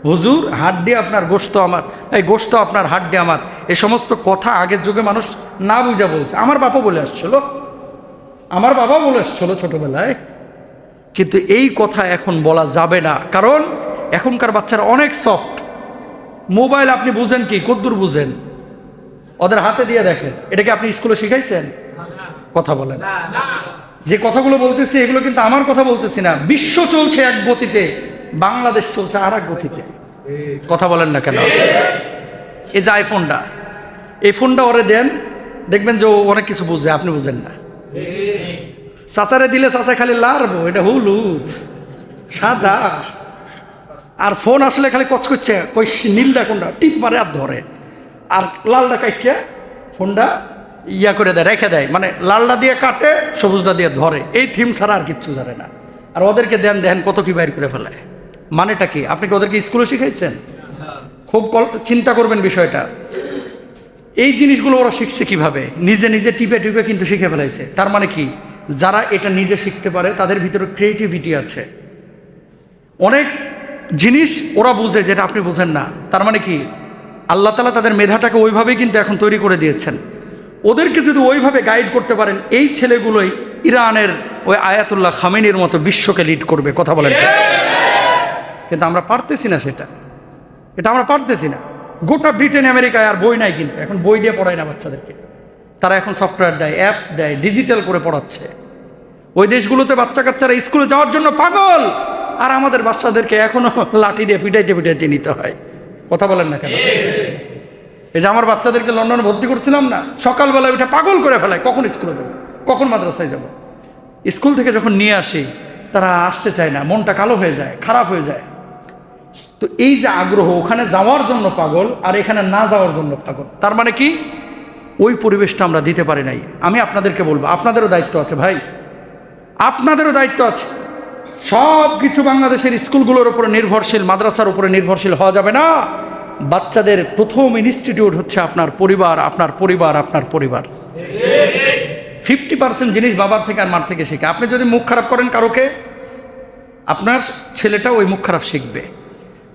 [SPEAKER 1] হুজুর, হাড্ডি আপনার, গোশত আমার, এই গোশত আপনার, হাড্ডি আমার, এই সমস্ত কথা আগের যুগে মানুষ না বুঝা বলছে। আমার বাবা বলে আসছিল, আমার বাবা বলে আসছিল ছোটবেলায়, কিন্তু এই কথা এখন বলা যাবে না, কারণ এখনকার বাচ্চারা অনেক সফট। মোবাইল আপনি বুঝেন কি, কদ্দুর বুঝেন? ওদের হাতে দিয়ে দেখেন। এটাকে আপনি স্কুলে শিখাইছেন? কথা বলেন। যে কথাগুলো বলতেছি এগুলো কিন্তু আমার কথা বলতেছি না। বিশ্ব চলছে এক গতিতে, বাংলাদেশ চলছে আর এক গতিতে। কথা বলেন না কেন? এই যে আইফোনটা, এই ফোনটা ওরে দেন, দেখবেন যে ও অনেক কিছু বুঝে, আপনি বুঝেন না। চাচারে দিলে চাচা খালি লারবো, এটা হলুদ সাদা, আর ফোন আসলে খালি কচ করছে, কই নীলটা কোনটা, টিপ মারে আর ধরে, আর লালটা কাটছে ফোনটা ইয়া করে দেয়, রেখে দেয়, মানে লালটা দিয়ে কাটে, সবুজটা দিয়ে ধরে, এই থিম ছাড়া আর কিচ্ছু জানে না। আর ওদেরকে দেন, দেখেন কত কি বাইর করে ফেলে। মানেটা কি? আপনি কি ওদেরকে স্কুলে শিখাইছেন? খুব চিন্তা করবেন বিষয়টা। এই জিনিসগুলো ওরা শিখছে কিভাবে? নিজে নিজে টিপে টিপে কিন্তু শিখে ফেলাইছে। তার মানে কি, যারা এটা নিজে শিখতে পারে তাদের ভিতরে ক্রিয়েটিভিটি আছে, অনেক জিনিস ওরা বুঝে যেটা আপনি বুঝেন না। তার মানে কি, আল্লাহ তাআলা তাদের মেধাটাকে ওইভাবেই কিন্তু এখন তৈরি করে দিয়েছেন। ওদেরকে যদি ওইভাবে গাইড করতে পারেন, এই ছেলেগুলোই ইরানের ওই আয়াতুল্লাহ খামেনির মতো বিশ্বকে লিড করবে। কথা বলেন। কিন্তু আমরা পারতেছি না সেটা, এটা আমরা পারতেছি না। গোটা ব্রিটেন আমেরিকায় আর বই নাই, কিন্তু এখন বই দিয়ে পড়ায় না বাচ্চাদেরকে, তারা এখন সফটওয়্যার দেয়, অ্যাপস দেয়, ডিজিটাল করে পড়াচ্ছে। ওই দেশগুলোতে বাচ্চা কাচ্চারা স্কুলে যাওয়ার জন্য পাগল, আর আমাদের বাচ্চাদেরকে এখনো লাঠি দিয়ে পিটাইতে পিটাইতে নিতে হয়। কথা বলেন না কেন? এই যে আমার বাচ্চাদেরকে লন্ডনে ভর্তি করছিলাম না, সকালবেলায় ওইটা পাগল করে ফেলায়, কখন স্কুলে যাবো, কখন মাদ্রাসায় যাব। স্কুল থেকে যখন নিয়ে আসি, তারা আসতে চায় না, মনটা কালো হয়ে যায়, খারাপ হয়ে যায়। তো এই যে আগ্রহ, ওখানে যাওয়ার জন্য পাগল, আর এখানে না যাওয়ার জন্য পাগল। তার মানে কি, ওই পরিবেশটা আমরা দিতে পারি নাই। আমি আপনাদেরকে বলবো, আপনাদেরও দায়িত্ব আছে ভাই, আপনাদেরও দায়িত্ব আছে। সব কিছু বাংলাদেশের স্কুলগুলোর উপরে নির্ভরশীল, মাদ্রাসার উপরে নির্ভরশীল হওয়া যাবে না। বাচ্চাদের প্রথম ইনস্টিটিউট হচ্ছে আপনার পরিবার, আপনার পরিবার, আপনার পরিবার। 50% জিনিস বাবার থেকে আর মার থেকে শিখে। আপনি যদি মুখ খারাপ করেন কারোকে, আপনার ছেলেটা ওই মুখ খারাপ শিখবে।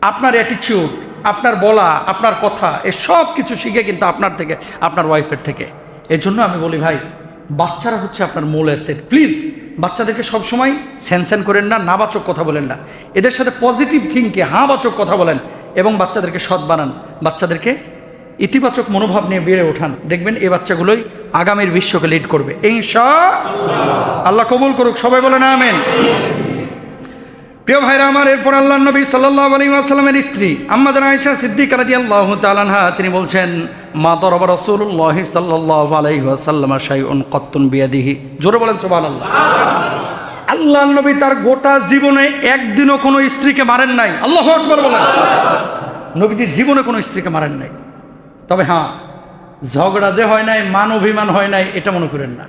[SPEAKER 1] আপনার অ্যাটিটিউড, আপনার বলা, আপনার কথা, এ সব কিছু শিখে কিন্তু আপনার থেকে, আপনার ওয়াইফের থেকে। এর জন্য আমি বলি ভাই, বাচ্চারা হচ্ছে আপনার মূল অ্যাসেট। প্লিজ বাচ্চাদেরকে সবসময় স্যানস্যান করেন না, নাবাচক কথা বলেন না, এদের সাথে পজিটিভ থিঙ্কে হাবাচক কথা বলেন, এবং বাচ্চাদেরকে সৎ বানান, বাচ্চাদেরকে ইতিবাচক মনোভাব নিয়ে বেড়ে ওঠান। দেখবেন এই বাচ্চাগুলোই আগামীর বিশ্বকে লিড করবে ইনশাআল্লাহ। আল্লাহ কবুল করুক, সবাই বলেন আমিন। প্রিয় ভাইরা আমার, এরপর আল্লাহর নবী সাল্লাল্লাহু আলাইহি ওয়াসাল্লামের স্ত্রী আম্মাজান আয়েশা সিদ্দিকা রাদিয়াল্লাহু তাআলা আনহা, তিনি বলছেন, মা দরাবা রাসূলুল্লাহ সাল্লাল্লাহু আলাইহি ওয়াসাল্লাম শাইউন কাত্তুন বিয়াদিহি। জোরে বলেন সুবহানাল্লাহ। আল্লাহর নবী তার গোটা জীবনে একদিনও কোনো স্ত্রীকে মারেন নাই। আল্লাহু আকবার বলেন। নবীজি জীবনে কোনো স্ত্রীকে মারেন নাই। তবে হ্যাঁ, ঝগড়া যে হয় নাই, মান অভিমান হয় নাই, এটা মনে করেন না।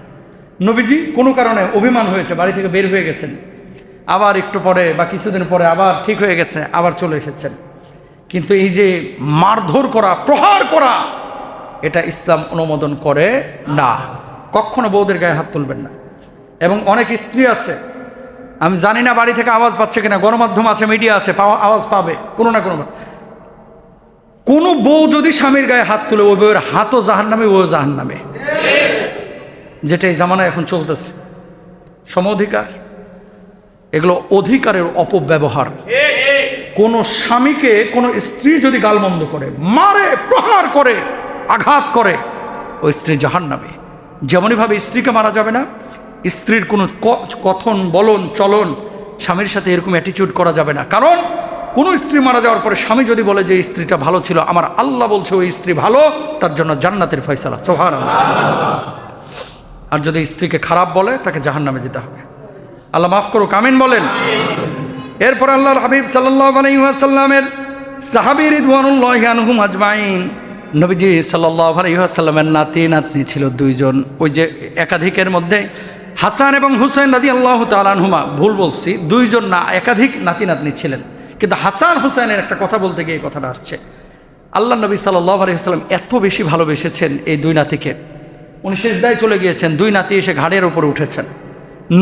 [SPEAKER 1] নবীজি কোনো কারণে অভিমান হয়েছে, বাড়ি থেকে বের হয়ে গেছেন, আবার একটু পরে বা কিছুদিন পরে আবার ঠিক হয়ে গেছে, আবার চলে এসেছেন। কিন্তু এই যে মারধর করা, প্রহার করা, এটা ইসলাম অনুমোদন করে না। কখনো বউদের গায়ে হাত তুলবেন না। এবং অনেক স্ত্রী আছে, আমি জানি না বাড়ি থেকে আওয়াজ পাচ্ছে কিনা, গণমাধ্যম আছে, মিডিয়া আছে, আওয়াজ পাবে কোনো না কোনো বউ যদি স্বামীর গায়ে হাত তুলে, ওই বউয়ের হাতও জাহান্নামে, ওও জাহান্নামে। যেটা এই জামানায় এখন চলতেছে, সম অধিকার, এগুলো অধিকারের অপব্যবহার। কোন স্বামীকে কোন স্ত্রী যদি গালমন্দ করে, মারে, প্রহার করে, আঘাত করে, ওই স্ত্রী জাহান্নামে। যেমনইভাবে স্ত্রীকে মারা যাবে না, স্ত্রীর কোনো কথন বলন চলন স্বামীর সাথে এরকম অ্যাটিটিউড করা যাবে না। কারণ কোনো স্ত্রী মারা যাওয়ার পরে স্বামী যদি বলে যে স্ত্রীটা ভালো ছিল, আমার আল্লাহ বলছে ওই স্ত্রী ভালো, তার জন্য জান্নাতের ফয়সালা, সুবহানাল্লাহ। আর যদি স্ত্রীকে খারাপ বলে তাকে জাহান্নামে যেতে হবে। আল্লাহ মাফ করুক, আমিন বলেন। এরপর আল্লাহর হাবিব সাল্লাল্লাহু আলাইহি ওয়াসাল্লামের সাহাবী রিদওয়ানুল্লাহি আনহুম আজমাইন, নবীজি সাল্লাল্লাহু আলাইহি ওয়াসাল্লামের নাতি নাতনি ছিল দুইজন। ওই যে একাধিকের মধ্যে হাসান এবং হুসাইন রাদিয়াল্লাহু তাআলা আনহুমা, ভুল বলছি, দুইজন না, একাধিক নাতি নাতনি ছিলেন। কিন্তু হাসান হুসাইনের একটা কথা বলতে গিয়ে এই কথাটা আসছে। আল্লাহ নবী সাল্লাল্লাহু আলাইহি ওয়াসাল্লাম এত বেশি ভালোবেসেছেন এই দুই নাতিকে, উনি সিজদায় চলে গিয়েছেন, দুই নাতি এসে ঘাড়ের উপরে উঠেছেন,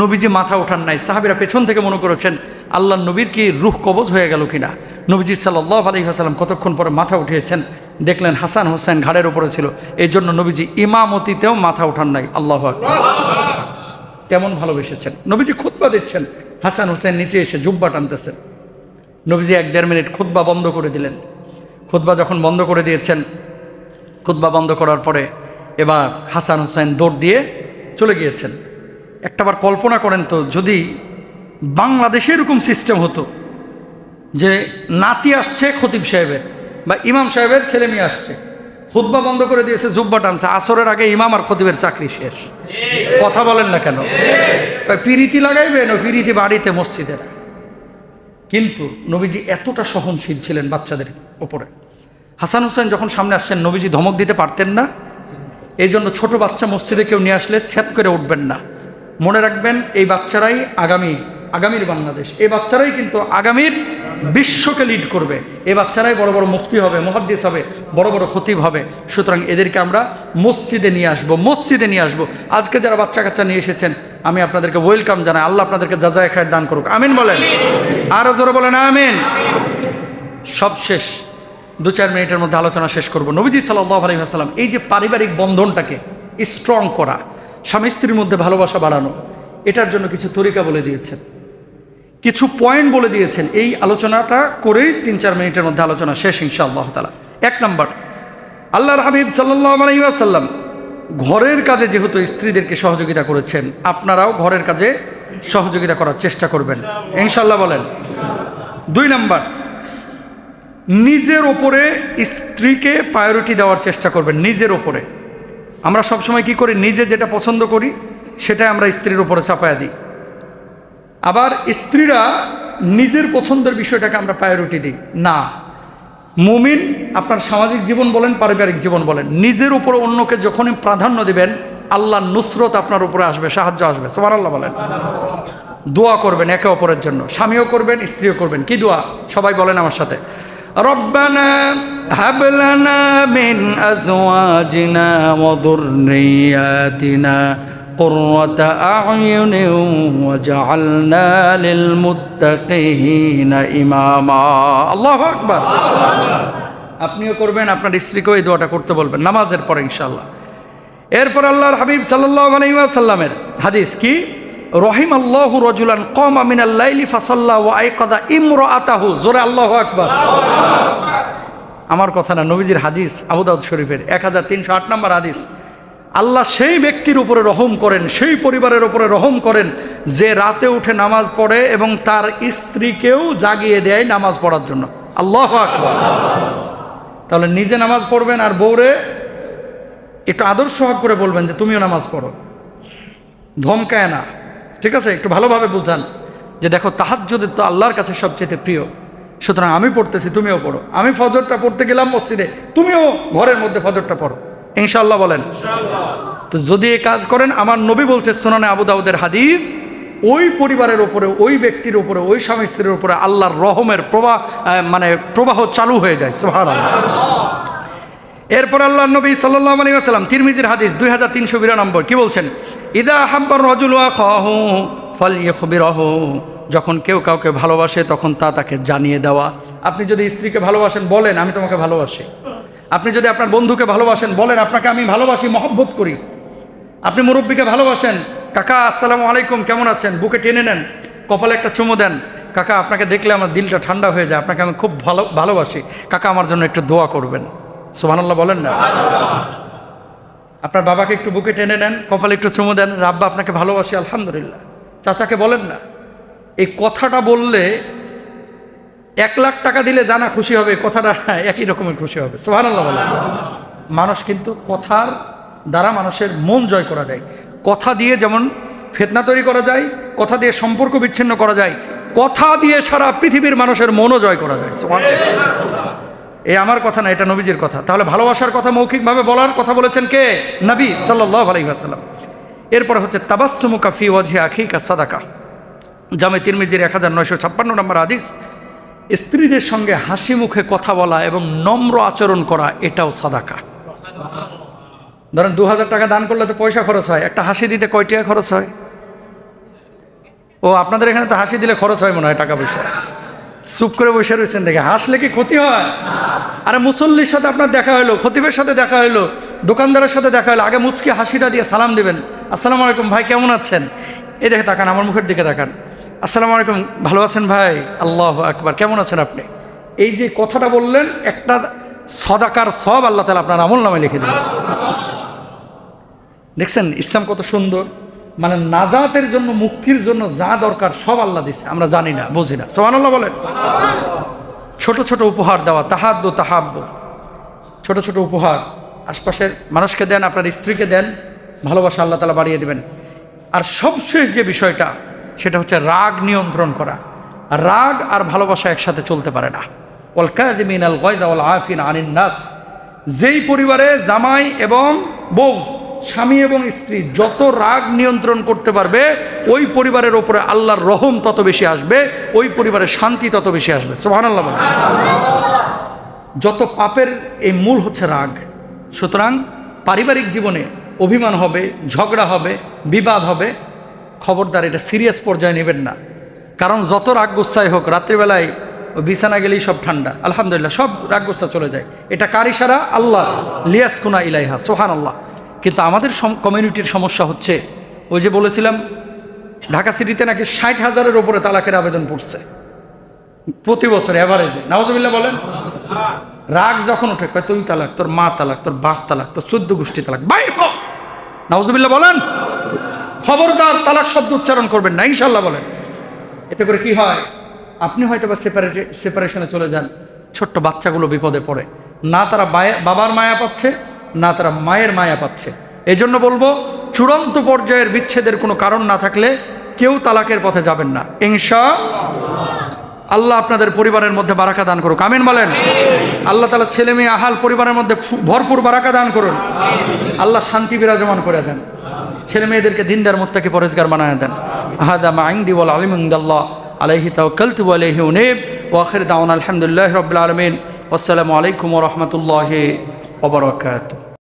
[SPEAKER 1] নবীজি মাথা ওঠান নাই। সাহাবীরা পেছন থেকে মনে করেছেন আল্লাহ নবীর কি রূহ কবজ হয়ে গেল কিনা। নবীজি সাল্লাল্লাহু আলাইহি ওয়াসাল্লাম কতক্ষণ পরে মাথা উঠিয়েছেন, দেখলেন হাসান হোসেন ঘাড়ের উপরে ছিল, এই জন্য নবীজি ইমামতিতেও মাথা ওঠান নাই। আল্লাহু আকবার। তেমন ভালোবেসেছেন। নবীজি খুতবা দিচ্ছেন, হাসান হোসেন নিচে এসে জুব্বা টানতেছেন। নবীজি 1-1.5 মিনিট খুতবা বন্ধ করে দিলেন। খুতবা যখন বন্ধ করে দিয়েছেন, খুতবা বন্ধ করার পরে এবার হাসান হোসেন দৌড় দিয়ে চলে গিয়েছেন। একটাবার কল্পনা করেন তো, যদি বাংলাদেশে এরকম সিস্টেম হতো যে নাতি আসছে খতিব সাহেবের বা ইমাম সাহেবের ছেলে মেয়ে আসছে, খুতবা বন্ধ করে দিয়েছে, জুব্বা টানছে, আসরের আগে ইমাম আর খতিবের চাকরি শেষ। কথা বলেন না কেন? পিরিতি লাগাইবেন ও পিরিতি বাড়িতে মসজিদে। কিন্তু নবীজি এতটা সহনশীল ছিলেন বাচ্চাদের ওপরে। হাসান হোসেন যখন সামনে আসছেন, নবীজি ধমক দিতে পারতেন না। এই জন্য ছোট বাচ্চা মসজিদে কেউ নিয়ে আসলে ছ্যাদ করে উঠবেন না। মনে রাখবেন, এই বাচ্চারাই আগামীর বাংলাদেশ, এই বাচ্চারাই কিন্তু আগামীর বিশ্বকে লিড করবে। এই বাচ্চারাই বড় বড় মুফতি হবে, মুহাদ্দিস হবে, বড় বড় খতিব হবে। সুতরাং এদেরকে আমরা মসজিদে নিয়ে আসবো। আজকে যারা বাচ্চা কাচ্চা নিয়ে এসেছেন, আমি আপনাদেরকে ওয়েলকাম জানাই। আল্লাহ আপনাদেরকে জাযায়ে খায়ের দান করুক, আমিন বলেন। আরো জোরে বলেন আমিন। সব শেষ, 2-4 মিনিটের মধ্যে আলোচনা শেষ করব। নবীজি সাল্লাল্লাহু আলাইহি ওয়াসাল্লাম এই যে পারিবারিক বন্ধনটাকে স্ট্রং করা, স্বামী স্ত্রীর মধ্যে ভালোবাসা বাড়ানো, এটার জন্য কিছু তরিকা বলে দিয়েছেন, কিছু পয়েন্ট বলে দিয়েছেন। এই আলোচনাটা করেই 3-4 মিনিটের মধ্যে আলোচনা শেষ ইনশাআল্লাহ তাআলা। 1 নাম্বার, আল্লাহর হাবিব সাল্লাল্লাহু আলাইহি ওয়াসাল্লাম ঘরের কাজে যেহেতু স্ত্রীদেরকে সহযোগিতা করেছেন, আপনারাও ঘরের কাজে সহযোগিতা করার চেষ্টা করবেন ইনশাআল্লাহ বলেন। 2 নাম্বার, নিজের ওপরে স্ত্রীকে প্রায়োরিটি দেওয়ার চেষ্টা করবেন। নিজের ওপরে আমরা সবসময় কি করি, নিজে যেটা পছন্দ করি সেটাই আমরা স্ত্রীর ওপরে চাপায়া দিই। আবার স্ত্রীরা নিজের পছন্দের বিষয়টাকে আমরা প্রায়োরিটি দিই না। মুমিন আপনার সামাজিক জীবন বলেন, পারিবারিক জীবন বলেন, নিজের উপরে অন্যকে যখনই প্রাধান্য দিবেন, আল্লাহর নুসরত আপনার উপরে আসবে, সাহায্য আসবে। সুবহানাল্লাহ বলেন। দোয়া করবেন একে অপরের জন্য, স্বামীও করবেন, স্ত্রীও করবেন। কি দোয়া? সবাই বলেন আমার সাথে, রব্বানা হাব লানা মিন আজওয়াজিনা ওয়া যুররিয়াতিনা কুররাতা আ'য়ুনিন ওয়াজআলনা লিল মুত্তাকিনা ইমামা। আল্লাহু আকবার। আপনিও করবেন, আপনার স্ত্রীকেও এই দোয়াটা করতে বলবেন নামাজের পরে ইনশাআল্লাহ। এরপর আল্লাহর হাবিব সাল্লাল্লাহু আলাইহি ওয়াসাল্লামের হাদিস কি, রহিমাল্লাহু রাজুলান কামা মিনাল লাইলি ফাসাল্লা ওয়া আইকাযা ইমরাআতাহু। জোরে আল্লাহু আকবার। আমার কথা না, নবীজির হাদিস, আবু দাউদ শরীফের 1308 নম্বর হাদিস। আল্লাহ সেই ব্যক্তির উপরে রহম করেন, সেই পরিবারের উপরে রহম করেন যে রাতে উঠে নামাজ পড়ে এবং তার স্ত্রীকেও জাগিয়ে দেয় নামাজ পড়ার জন্য। আল্লাহু আকবার। তাহলে নিজে নামাজ পড়বেন আর বউরে একটু আদর্শ হক করে বলবেন যে তুমিও নামাজ পড়ো, ধমকায় না, ঠিক আছে? একটু ভালোভাবে বুঝান যে দেখো তাহাজ্জুদ তো আল্লাহর কাছে সবচেয়ে প্রিয়, সুতরাং আমি পড়তেছি তুমিও পড়ো। আমি ফজরটা পড়তে গেলাম মসজিদে, তুমিও ঘরের মধ্যে ফজরটা পড়ো ইনশাআল্লাহ বলেন। তো যদি এই কাজ করেন, আমার নবী বলছে সুনানে আবু দাউদের হাদিস, ওই পরিবারের উপরে, ওই ব্যক্তির উপরে, ওই স্বামী স্ত্রীর উপরে আল্লাহর রহমের প্রবাহ চালু হয়ে যায়। সুবহানাল্লাহ। এরপর আল্লাহর নবী সাল্লাল্লাহু আলাইহি ওয়াসাল্লাম তিরমিজির হাদিস 2392 কি বলছেন, ইদা হাব্বার রাজুলু আখাহু ফালইখবিরহু। যখন কেউ কাউকে ভালোবাসে তখন তাকে জানিয়ে দেওয়া। আপনি যদি স্ত্রীকে ভালোবাসেন বলেন আমি তোমাকে ভালোবাসি। আপনি যদি আপনার বন্ধুকে ভালোবাসেন বলেন আপনাকে আমি ভালোবাসি, মহব্বত করি। আপনি মুরব্বীকে ভালোবাসেন, কাকা আসসালামু আলাইকুম কেমন আছেন, বুকে টেনে নেন, কপালে একটা চুমু দেন, কাকা আপনাকে দেখলে আমার দিলটা ঠান্ডা হয়ে যায়, আপনাকে আমি খুব ভালোবাসি, কাকা আমার জন্য একটু দোয়া করবেন। সুবহানাল্লাহ বলেন না। আপনার বাবাকে একটু বুকে টেনে নেন, কপালে একটু চুমু দেন, আব্বা আপনাকে ভালোবাসি আলহামদুলিল্লাহ। চাচাকে বলেন না, এই কথাটা বললে 1 লাখ টাকা দিলে জানা খুশি হবে, কথাটা একই রকমের খুশি হবে। সুবহানাল্লাহ বলেন। মানুষ কিন্তু কথার দ্বারা মানুষের মন জয় করা যায়। কথা দিয়ে যেমন ফিতনা তৈরি করা যায়, কথা দিয়ে সম্পর্ক বিচ্ছিন্ন করা যায়, কথা দিয়ে সারা পৃথিবীর মানুষের মনও জয় করা যায়। সুবহানাল্লাহ। এই আমার কথা না, এটা নবীজির কথা। তাহলে ভালোবাসার কথা মৌখিকভাবে বলার কথা বলেছেন কে? নবী সাল্লাল্লাহু আলাইহি ওয়াসাল্লাম। এরপরে হচ্ছে তাবাসসুমুকা ফি ওয়াজহি আখিকা সাদাকা। জামে তিরমিজির 1956 নম্বর হাদিস। স্ত্রীদের সঙ্গে হাসি মুখে কথা বলা এবং নম্র আচরণ করা, এটাও সাদাকা। ধরেন 2000 টাকা দান করলে তো পয়সা খরচ হয়, একটা হাসি দিতে কয় টাকা খরচ হয়? ও আপনাদের এখানে তো হাসি দিলে খরচ হয় মনে হয় টাকা পয়সা। চুপ করে বসে রয়েছেন দেখে, হাসলে কি ক্ষতি হয়? আরে মুসল্লির সাথে আপনার দেখা হলো, খতিবের সাথে দেখা হলো, দোকানদারের সাথে দেখা হলো, আগে মুচকি হাসিটা দিয়ে সালাম দিবেন, আসসালামু আলাইকুম ভাই কেমন আছেন? এই দেখে তাকান, আমার মুখের দিকে তাকান, আসসালামু আলাইকুম ভালো আছেন ভাই, আল্লাহু আকবার কেমন আছেন আপনি? এই যে কথাটা বললেন, একটা সদাকার সব আল্লাহ তাআলা আপনার আমল নামে লিখে দেবেন। দেখছেন ইসলাম কত সুন্দর, মানে নাজাতের জন্য, মুক্তির জন্য যা দরকার সব আল্লাহ দিচ্ছে, আমরা জানি না, বুঝি না। সুবহানাল্লাহ বলেন। ছোট ছোট উপহার দেওয়া, তাহাদ্দু তাহাব্বু, ছোট ছোট উপহার আশপাশের মানুষকে দেন, আপনার স্ত্রীকে দেন, ভালোবাসা আল্লাহ তাআলা বাড়িয়ে দেবেন। আর সবশেষ যে বিষয়টা, সেটা হচ্ছে রাগ নিয়ন্ত্রণ করা। রাগ আর ভালোবাসা একসাথে চলতে পারে না। ওয়াল কাযিমিনাল গায়যা ওয়াল আফিনা আনিন নাস। যেই পরিবারে জামাই এবং বউ, স্বামী এবং স্ত্রী যত রাগ নিয়ন্ত্রণ করতে পারবে, ওই পরিবারের ওপরে আল্লাহর রহম তত বেশি আসবে, ওই পরিবারের শান্তি তত বেশি আসবে। সুবহানাল্লাহ বলেন। যত পাপের এই মূল হচ্ছে রাগ। সুতরাং পারিবারিক জীবনে অভিমান হবে, ঝগড়া হবে, বিবাদ হবে, খবরদার এটা সিরিয়াস পর্যায়ে নেবেন না। কারণ যত রাগ গুচ্ছাই হোক, রাত্রিবেলায় বিছানা গেলেই সব ঠান্ডা, আলহামদুলিল্লাহ সব রাগ গুচ্ছা চলে যায়। এটা কার ইশারা? আল্লাহ। লিয়াসকুনা ইলাইহা, সুবহানাল্লাহ। কিন্তু আমাদের কমিউনিটির সমস্যা হচ্ছে, ওই যে বলেছিলাম ঢাকা সিটিতে নাকি 60,000-এর উপরে তালাকের আবেদন পড়ছে প্রতি বছর এভারেজে। নাউজুবিল্লাহ বলেন। রাগ যখন ওঠে, কয় তুই তালাক, তোর মা তালাক, তোর বাপ তালাক, তোর 14 গোষ্ঠী তালাক, বাইর হ। নাউজুবিল্লাহ বলেন। খবরদার তালাক শব্দ উচ্চারণ করবেন না, ইনশাল্লাহ বলেন। এতে করে কি হয়? আপনি হয়তো বা সেপারেশনে চলে যান, ছোট্ট বাচ্চাগুলো বিপদে পড়ে, না তারা বাবার মায়া পাচ্ছে, না তারা মায়ের মায়া পাচ্ছে। এজন্য বলবো, চূড়ান্ত পর্যায়ের বিচ্ছেদের কোনো কারণ না থাকলে কেউ তালাকের পথে যাবেন না ইনশাআল্লাহ। আল্লাহ আপনাদের পরিবারের মধ্যে বারাকা দান করুক, আমিন বলেন। আল্লাহ তাআলা ছেলে মেয়ে আহাল পরিবারের মধ্যে ভরপুর বারাকা দান করুন। আল্লাহ শান্তি বিরাজমান করে দেন, ছেলে মেয়েদেরকে দিনদার মুত্তাকি পরেজগার বানায় দেন। হাদা মা ইনদি ওয়াল ইলমু ইনদাল্লাহ আলাইহি তাওয়াক্কালতু ওয়া ইলাইহি উনীব ওয়া আখির দাওয়ানা আলহামদুলিল্লাহি রাব্বিল আলামিন। ওয়াসসালামু আলাইকুম ওয়া রাহমাতুল্লাহি ওয়া বারাকাতুহু।